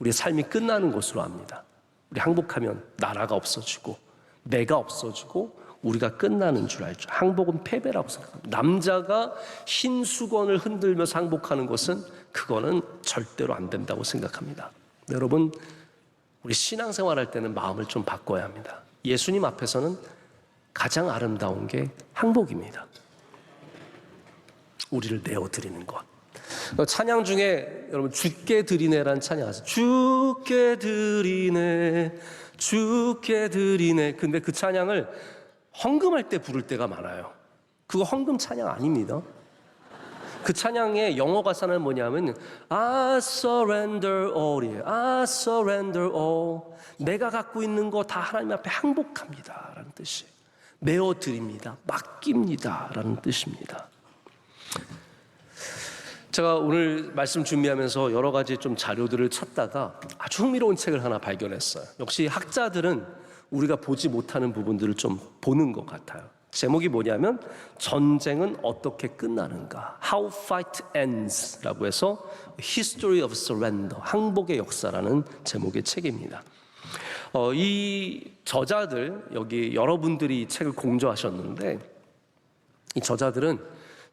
우리의 삶이 끝나는 것으로 압니다. 우리 항복하면 나라가 없어지고 내가 없어지고 우리가 끝나는 줄 알죠. 항복은 패배라고 생각합니다. 남자가 흰 수건을 흔들면서 항복하는 것은 그거는 절대로 안 된다고 생각합니다. 여러분, 우리 신앙생활 할 때는 마음을 좀 바꿔야 합니다. 예수님 앞에서는 가장 아름다운 게 항복입니다. 우리를 내어드리는 것. 찬양 중에 여러분 주께 드리네라는 찬양 아세요? 주께 드리네, 주께 드리네. 근데 그 찬양을 헌금할 때 부를 때가 많아요. 그거 헌금 찬양 아닙니다. 그 찬양의 영어 가사는 뭐냐면 I surrender all이에요. I surrender all. 내가 갖고 있는 거 다 하나님 앞에 항복합니다 라는 뜻이에요. 내어드립니다, 맡깁니다 라는 뜻입니다. 제가 오늘 말씀 준비하면서 여러 가지 좀 자료들을 찾다가 아주 흥미로운 책을 하나 발견했어요. 역시 학자들은 우리가 보지 못하는 부분들을 좀 보는 것 같아요. 제목이 뭐냐면 전쟁은 어떻게 끝나는가, How Fight Ends 라고 해서 History of Surrender, 항복의 역사라는 제목의 책입니다. 이 저자들, 여기 여러분들이 이 책을 공저하셨는데 이 저자들은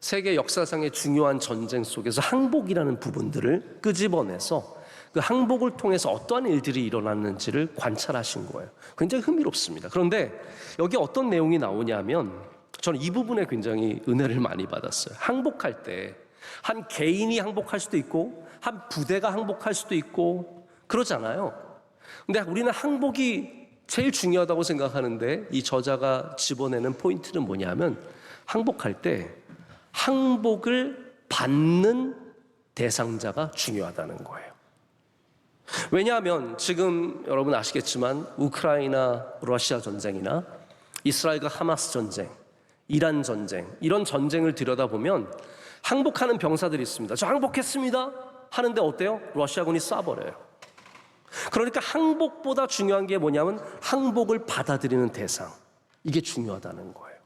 세계 역사상의 중요한 전쟁 속에서 항복이라는 부분들을 끄집어내서 그 항복을 통해서 어떠한 일들이 일어났는지를 관찰하신 거예요. 굉장히 흥미롭습니다. 그런데 여기 어떤 내용이 나오냐면 저는 이 부분에 굉장히 은혜를 많이 받았어요. 항복할 때 한 개인이 항복할 수도 있고 한 부대가 항복할 수도 있고 그러잖아요. 근데 우리는 항복이 제일 중요하다고 생각하는데 이 저자가 집어내는 포인트는 뭐냐면 항복할 때 항복을 받는 대상자가 중요하다는 거예요. 왜냐하면 지금 여러분 아시겠지만 우크라이나 러시아 전쟁이나 이스라엘과 하마스 전쟁, 이란 전쟁, 이런 전쟁을 들여다보면 항복하는 병사들이 있습니다. 저 항복했습니다 하는데 어때요? 러시아군이 쏴버려요. 그러니까 항복보다 중요한 게 뭐냐면 항복을 받아들이는 대상, 이게 중요하다는 거예요.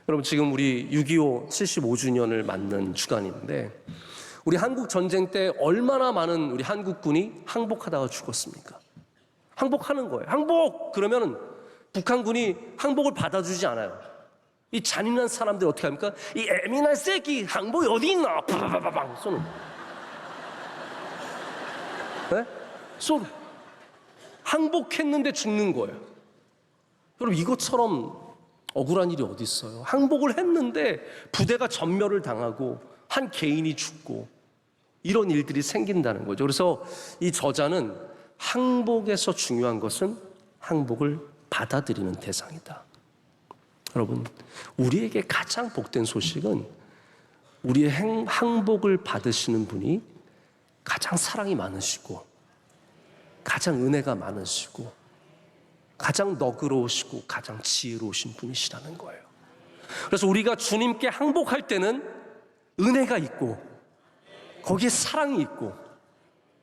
여러분 지금 우리 6.25 75주년을 맞는 주간인데 우리 한국 전쟁 때 얼마나 많은 우리 한국군이 항복하다가 죽었습니까? 항복하는 거예요. 항복! 그러면 북한군이 항복을 받아주지 않아요. 이 잔인한 사람들이 어떻게 합니까? 이 애미날 새끼 항복이 어디 있나? 빠바바바방 쏘는 거예요. 네? 쏘는. 항복했는데 죽는 거예요. 여러분 이것처럼 억울한 일이 어디 있어요? 항복을 했는데 부대가 전멸을 당하고 한 개인이 죽고 이런 일들이 생긴다는 거죠. 그래서 이 저자는 항복에서 중요한 것은 항복을 받아들이는 대상이다. 여러분, 우리에게 가장 복된 소식은 우리의 항복을 받으시는 분이 가장 사랑이 많으시고 가장 은혜가 많으시고 가장 너그러우시고 가장 지혜로우신 분이시라는 거예요. 그래서 우리가 주님께 항복할 때는 은혜가 있고 거기에 사랑이 있고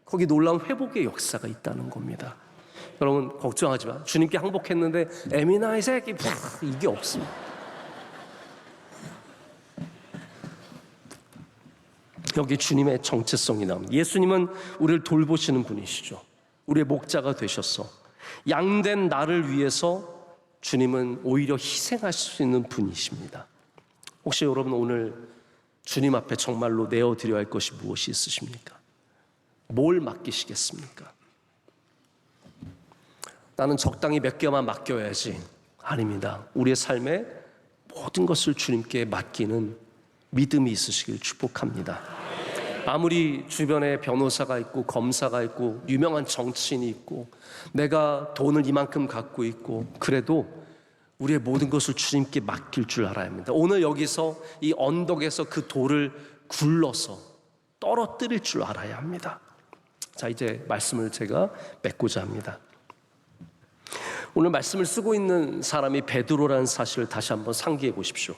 거기에 놀라운 회복의 역사가 있다는 겁니다. 여러분 걱정하지 마. 주님께 항복했는데 에미나이 새끼 이게 없습니다. 여기 주님의 정체성이 나옵니다. 예수님은 우리를 돌보시는 분이시죠. 우리의 목자가 되셔서 양된 나를 위해서 주님은 오히려 희생하실 수 있는 분이십니다. 혹시 여러분 오늘 주님 앞에 정말로 내어드려야 할 것이 무엇이 있으십니까? 뭘 맡기시겠습니까? 나는 적당히 몇 개만 맡겨야지. 아닙니다. 우리의 삶에 모든 것을 주님께 맡기는 믿음이 있으시길 축복합니다. 아무리 주변에 변호사가 있고 검사가 있고 유명한 정치인이 있고 내가 돈을 이만큼 갖고 있고 그래도 우리의 모든 것을 주님께 맡길 줄 알아야 합니다. 오늘 여기서 이 언덕에서 그 돌을 굴러서 떨어뜨릴 줄 알아야 합니다. 자, 이제 말씀을 제가 맺고자 합니다. 오늘 말씀을 쓰고 있는 사람이 베드로라는 사실을 다시 한번 상기해 보십시오.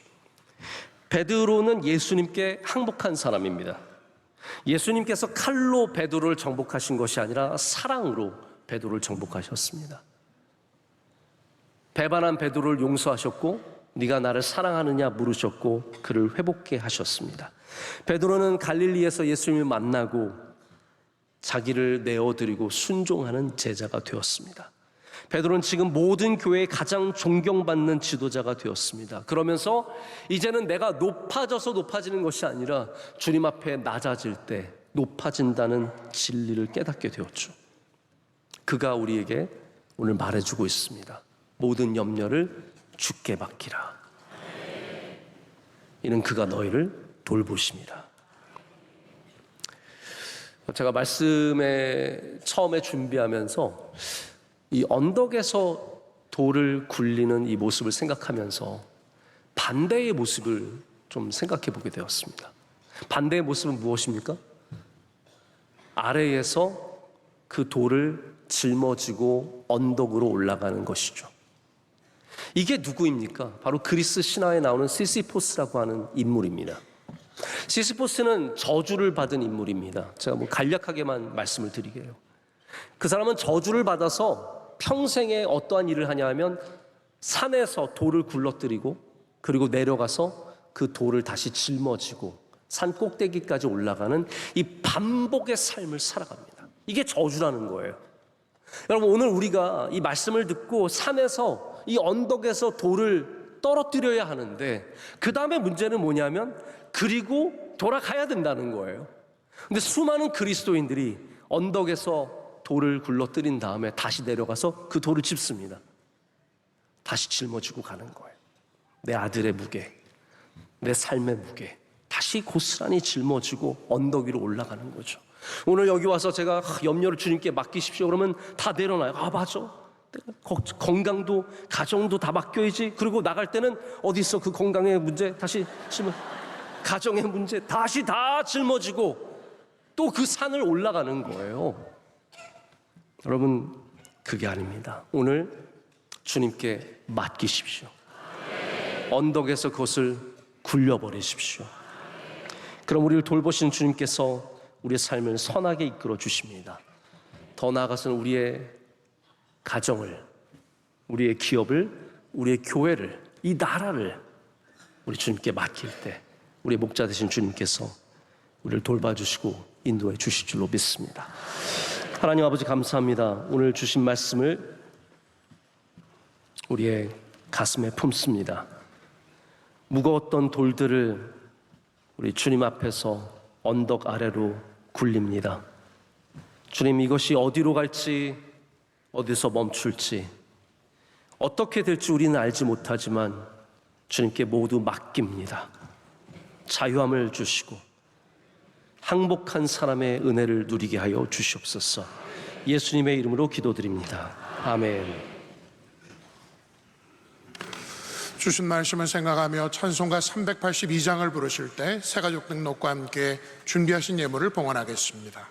베드로는 예수님께 항복한 사람입니다. 예수님께서 칼로 베드로를 정복하신 것이 아니라 사랑으로 베드로를 정복하셨습니다. 배반한 베드로를 용서하셨고 네가 나를 사랑하느냐 물으셨고 그를 회복케 하셨습니다. 베드로는 갈릴리에서 예수님을 만나고 자기를 내어드리고 순종하는 제자가 되었습니다. 베드로는 지금 모든 교회의 가장 존경받는 지도자가 되었습니다. 그러면서 이제는 내가 높아져서 높아지는 것이 아니라 주님 앞에 낮아질 때 높아진다는 진리를 깨닫게 되었죠. 그가 우리에게 오늘 말해주고 있습니다. 모든 염려를 주께 맡기라. 이는 그가 너희를 돌보십니다. 제가 말씀에 처음에 준비하면서 이 언덕에서 돌을 굴리는 이 모습을 생각하면서 반대의 모습을 좀 생각해 보게 되었습니다. 반대의 모습은 무엇입니까? 아래에서 그 돌을 짊어지고 언덕으로 올라가는 것이죠. 이게 누구입니까? 바로 그리스 신화에 나오는 시시포스라고 하는 인물입니다. 시시포스는 저주를 받은 인물입니다. 제가 간략하게만 말씀을 드리게요. 그 사람은 저주를 받아서 평생에 어떠한 일을 하냐 하면 산에서 돌을 굴러뜨리고 그리고 내려가서 그 돌을 다시 짊어지고 산 꼭대기까지 올라가는 이 반복의 삶을 살아갑니다. 이게 저주라는 거예요. 여러분, 오늘 우리가 이 말씀을 듣고 산에서 이 언덕에서 돌을 떨어뜨려야 하는데 그 다음에 문제는 뭐냐면 그리고 돌아가야 된다는 거예요. 근데 수많은 그리스도인들이 언덕에서 돌을 굴러뜨린 다음에 다시 내려가서 그 돌을 짚습니다. 다시 짊어지고 가는 거예요. 내 아들의 무게, 내 삶의 무게 다시 고스란히 짊어지고 언덕 위로 올라가는 거죠. 오늘 여기 와서 제가 염려를 주님께 맡기십시오 그러면 다 내려놔요. 아, 맞아. 건강도 가정도 다 맡겨야지. 그리고 나갈 때는 어디 있어 그 건강의 문제 다시 가정의 문제 다시 다 짊어지고 또 그 산을 올라가는 거예요. 여러분, 그게 아닙니다. 오늘 주님께 맡기십시오. 언덕에서 그것을 굴려버리십시오. 그럼 우리를 돌보시는 주님께서 우리의 삶을 선하게 이끌어 주십니다. 더 나아가서는 우리의 가정을, 우리의 기업을, 우리의 교회를, 이 나라를 우리 주님께 맡길 때 우리의 목자 되신 주님께서 우리를 돌봐주시고 인도해 주실 줄로 믿습니다. 하나님 아버지 감사합니다. 오늘 주신 말씀을 우리의 가슴에 품습니다. 무거웠던 돌들을 우리 주님 앞에서 언덕 아래로 굴립니다. 주님, 이것이 어디로 갈지, 어디서 멈출지, 어떻게 될지 우리는 알지 못하지만 주님께 모두 맡깁니다. 자유함을 주시고 항복한 사람의 은혜를 누리게 하여 주시옵소서. 예수님의 이름으로 기도드립니다. 아멘. 주신 말씀을 생각하며 찬송가 382장을 부르실 때 새가족 등록과 함께 준비하신 예물을 봉헌하겠습니다.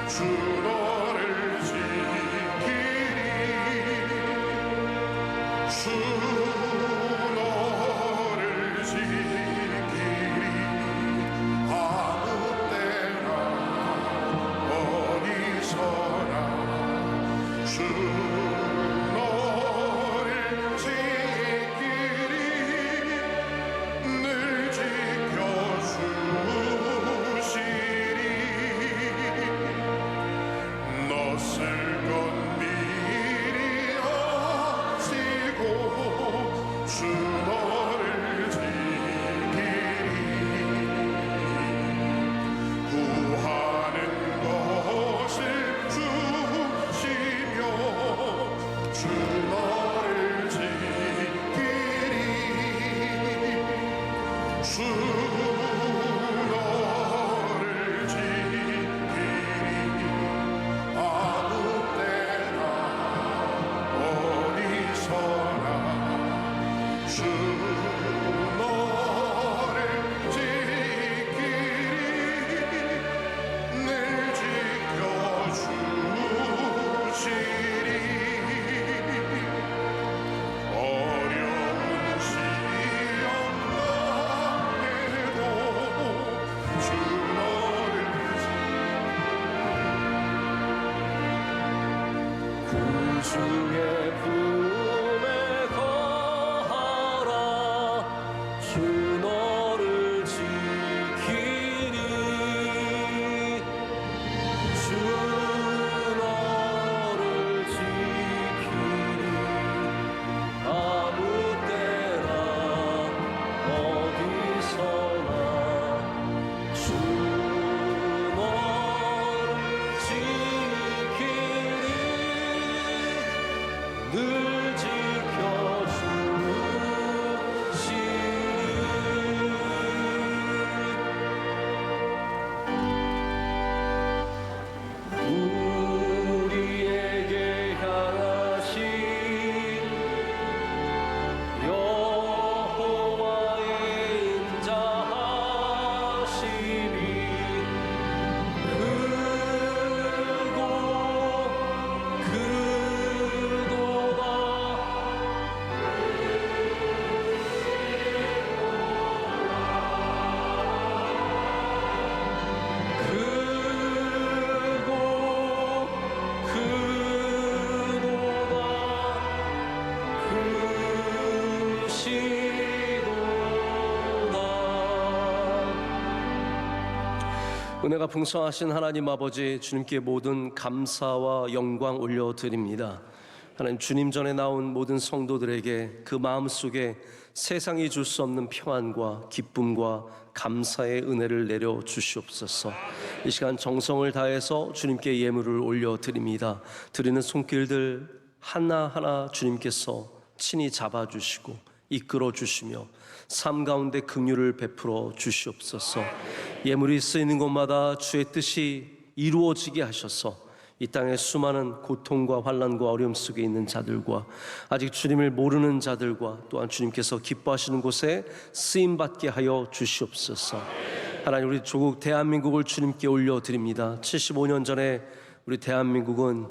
주 너를 지키리 주의 품에 거하라. 주 너를 지키리. 주 너를 지키리. 아무 때나 어디서나 주 너를 지키리. 늘 지켜주시리. 우리에게 향하신 여호와의 인자하심이 크고 크도다. 크고 크도다. 크시도다. 은혜가 풍성하신 하나님 아버지, 주님께 모든 감사와 영광 올려드립니다. 하나님, 주님 전에 나온 모든 성도들에게 그 마음속에 세상이 줄 수 없는 평안과 기쁨과 감사의 은혜를 내려 주시옵소서. 이 시간 정성을 다해서 주님께 예물을 올려드립니다. 드리는 손길들 하나하나 주님께서 친히 잡아주시고 이끌어 주시며 삶 가운데 긍휼을 베풀어 주시옵소서. 예물이 쓰이는 곳마다 주의 뜻이 이루어지게 하셔서 이 땅의 수많은 고통과 환난과 어려움 속에 있는 자들과 아직 주님을 모르는 자들과 또한 주님께서 기뻐하시는 곳에 쓰임받게 하여 주시옵소서. 하나님, 우리 조국 대한민국을 주님께 올려드립니다. 75년 전에 우리 대한민국은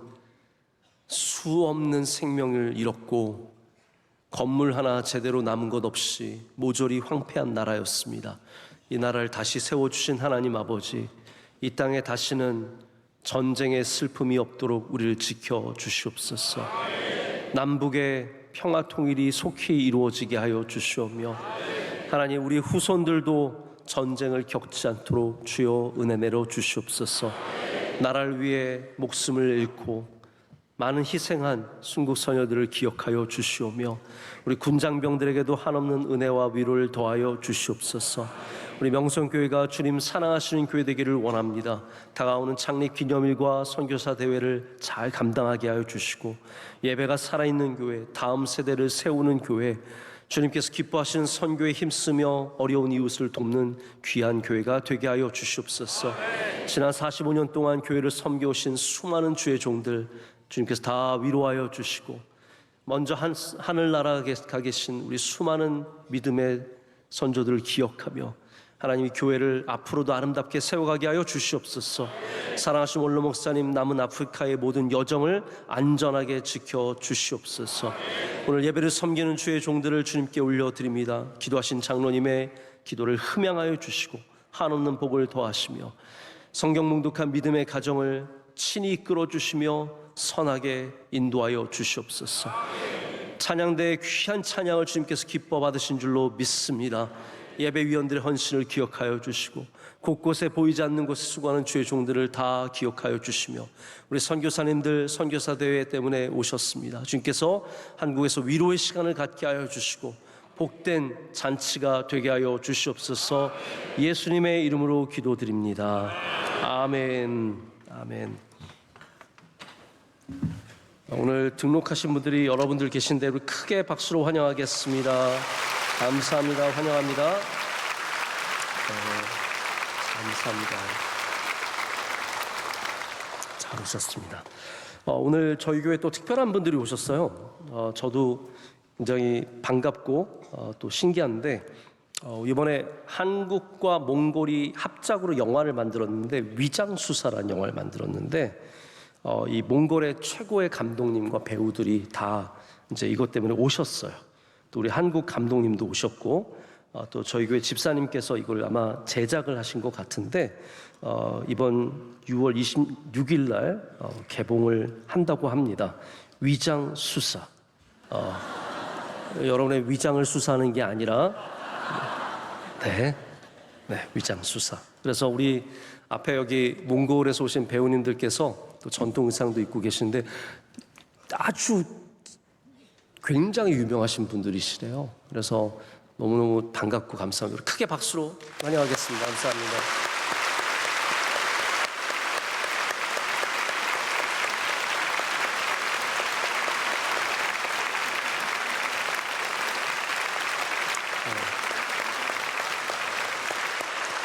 수 없는 생명을 잃었고 건물 하나 제대로 남은 것 없이 모조리 황폐한 나라였습니다. 이 나라를 다시 세워주신 하나님 아버지, 이 땅에 다시는 전쟁의 슬픔이 없도록 우리를 지켜 주시옵소서. 남북의 평화 통일이 속히 이루어지게 하여 주시오며, 하나님, 우리 후손들도 전쟁을 겪지 않도록 주여 은혜 내려 주시옵소서. 나라를 위해 목숨을 잃고 많은 희생한 순국 선녀들을 기억하여 주시오며, 우리 군장병들에게도 한없는 은혜와 위로를 더하여 주시옵소서. 우리 명성교회가 주님 사랑하시는 교회 되기를 원합니다. 다가오는 창립 기념일과 선교사 대회를 잘 감당하게 하여 주시고, 예배가 살아있는 교회, 다음 세대를 세우는 교회, 주님께서 기뻐하시는 선교에 힘쓰며 어려운 이웃을 돕는 귀한 교회가 되게 하여 주시옵소서. 지난 45년 동안 교회를 섬겨오신 수많은 주의 종들 주님께서 다 위로하여 주시고, 먼저 하늘나라에 가 계신 우리 수많은 믿음의 선조들을 기억하며 하나님이 교회를 앞으로도 아름답게 세워가게 하여 주시옵소서. 사랑하신 원로 목사님, 남은 아프리카의 모든 여정을 안전하게 지켜 주시옵소서. 오늘 예배를 섬기는 주의 종들을 주님께 올려드립니다. 기도하신 장로님의 기도를 흠양하여 주시고 한없는 복을 더하시며 성경 뭉득한 믿음의 가정을 친히 이끌어 주시며 선하게 인도하여 주시옵소서. 찬양대의 귀한 찬양을 주님께서 기뻐 받으신 줄로 믿습니다. 예배위원들의 헌신을 기억하여 주시고 곳곳에 보이지 않는 곳에 수고하는 주의 종들을 다 기억하여 주시며, 우리 선교사님들 선교사 대회 때문에 오셨습니다. 주님께서 한국에서 위로의 시간을 갖게 하여 주시고 복된 잔치가 되게 하여 주시옵소서. 예수님의 이름으로 기도드립니다. 아멘. 아멘. 오늘 등록하신 분들이 여러분들 계신데 우리 크게 박수로 환영하겠습니다. 감사합니다. 환영합니다. 감사합니다. 잘 오셨습니다. 오늘 저희 교회 또 특별한 분들이 오셨어요. 저도 굉장히 반갑고 또 신기한데, 이번에 한국과 몽골이 합작으로 영화를 만들었는데, 위장수사라는 영화를 만들었는데, 이 몽골의 최고의 감독님과 배우들이 다 이제 이것 때문에 오셨어요. 또 우리 한국 감독님도 오셨고, 또 저희 교회 집사님께서 이걸 아마 제작을 하신 것 같은데, 이번 6월 26일 날 개봉을 한다고 합니다. 위장 수사. 여러분의 위장을 수사하는 게 아니라 네, 위장 수사. 그래서 우리 앞에 여기 몽골에서 오신 배우님들께서 또 전통 의상도 입고 계신데 아주 굉장히 유명하신 분들이시래요. 그래서 너무너무 반갑고 감사합니다. 크게 박수로 환영하겠습니다. 감사합니다.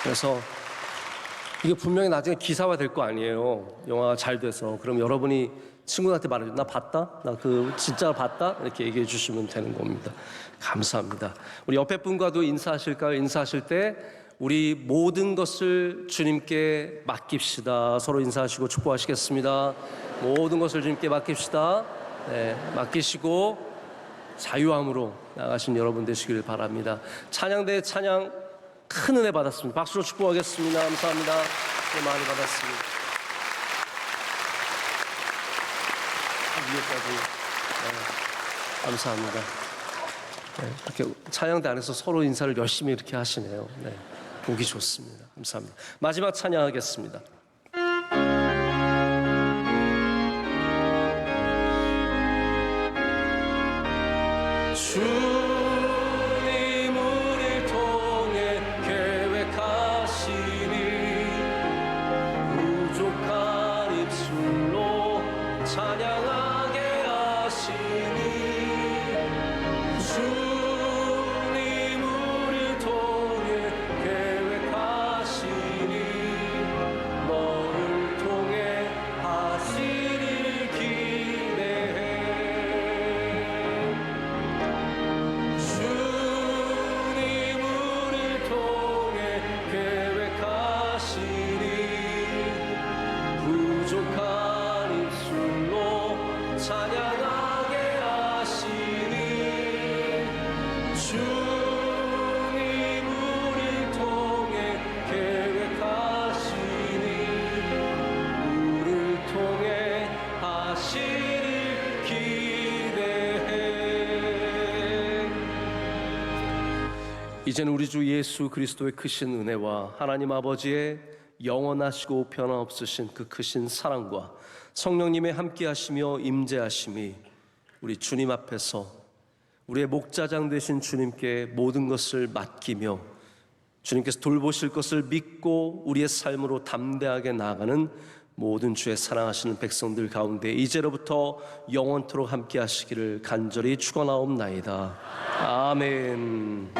그래서 이게 분명히 나중에 기사화 될 거 아니에요. 영화가 잘 돼서. 그럼 여러분이 친구한테 말해줘. 나 봤다? 나 그 진짜 봤다? 이렇게 얘기해 주시면 되는 겁니다. 감사합니다. 우리 옆에 분과도 인사하실까요? 인사하실 때 우리 모든 것을 주님께 맡깁시다. 서로 인사하시고 축복하시겠습니다. 모든 것을 주님께 맡깁시다. 네, 맡기시고 자유함으로 나가신 여러분 되시길 바랍니다. 찬양대 찬양 큰 은혜 받았습니다. 박수로 축복하겠습니다. 감사합니다. 은혜 많이 받았습니다. 위에까지 감사합니다. 이렇게 찬양대 안에서 서로 인사를 열심히 이렇게 하시네요. 보기 좋습니다. 감사합니다. 마지막 찬양하겠습니다. 주님 우리를 통해 계획하시니 부족한 입술로 찬양하게 하시니 주님 우리를 통해 계획하시니 너를 통해 하시니 기대해 주님 우리를 통해 계획하시니 부족한 입술로 찬양하게 하시니 주님 우리를 통해 계획하시니 우리를 통해 하시니 기대해. 이제는 우리 주 예수 그리스도의 크신 은혜와 하나님 아버지의 영원하시고 변함없으신 그 크신 사랑과 성령님의 함께하시며 임재하심이 우리 주님 앞에서 우리의 목자장 되신 주님께 모든 것을 맡기며 주님께서 돌보실 것을 믿고 우리의 삶으로 담대하게 나아가는 모든 주의 사랑하시는 백성들 가운데 이제로부터 영원토록 함께하시기를 간절히 축원하옵나이다. 아멘.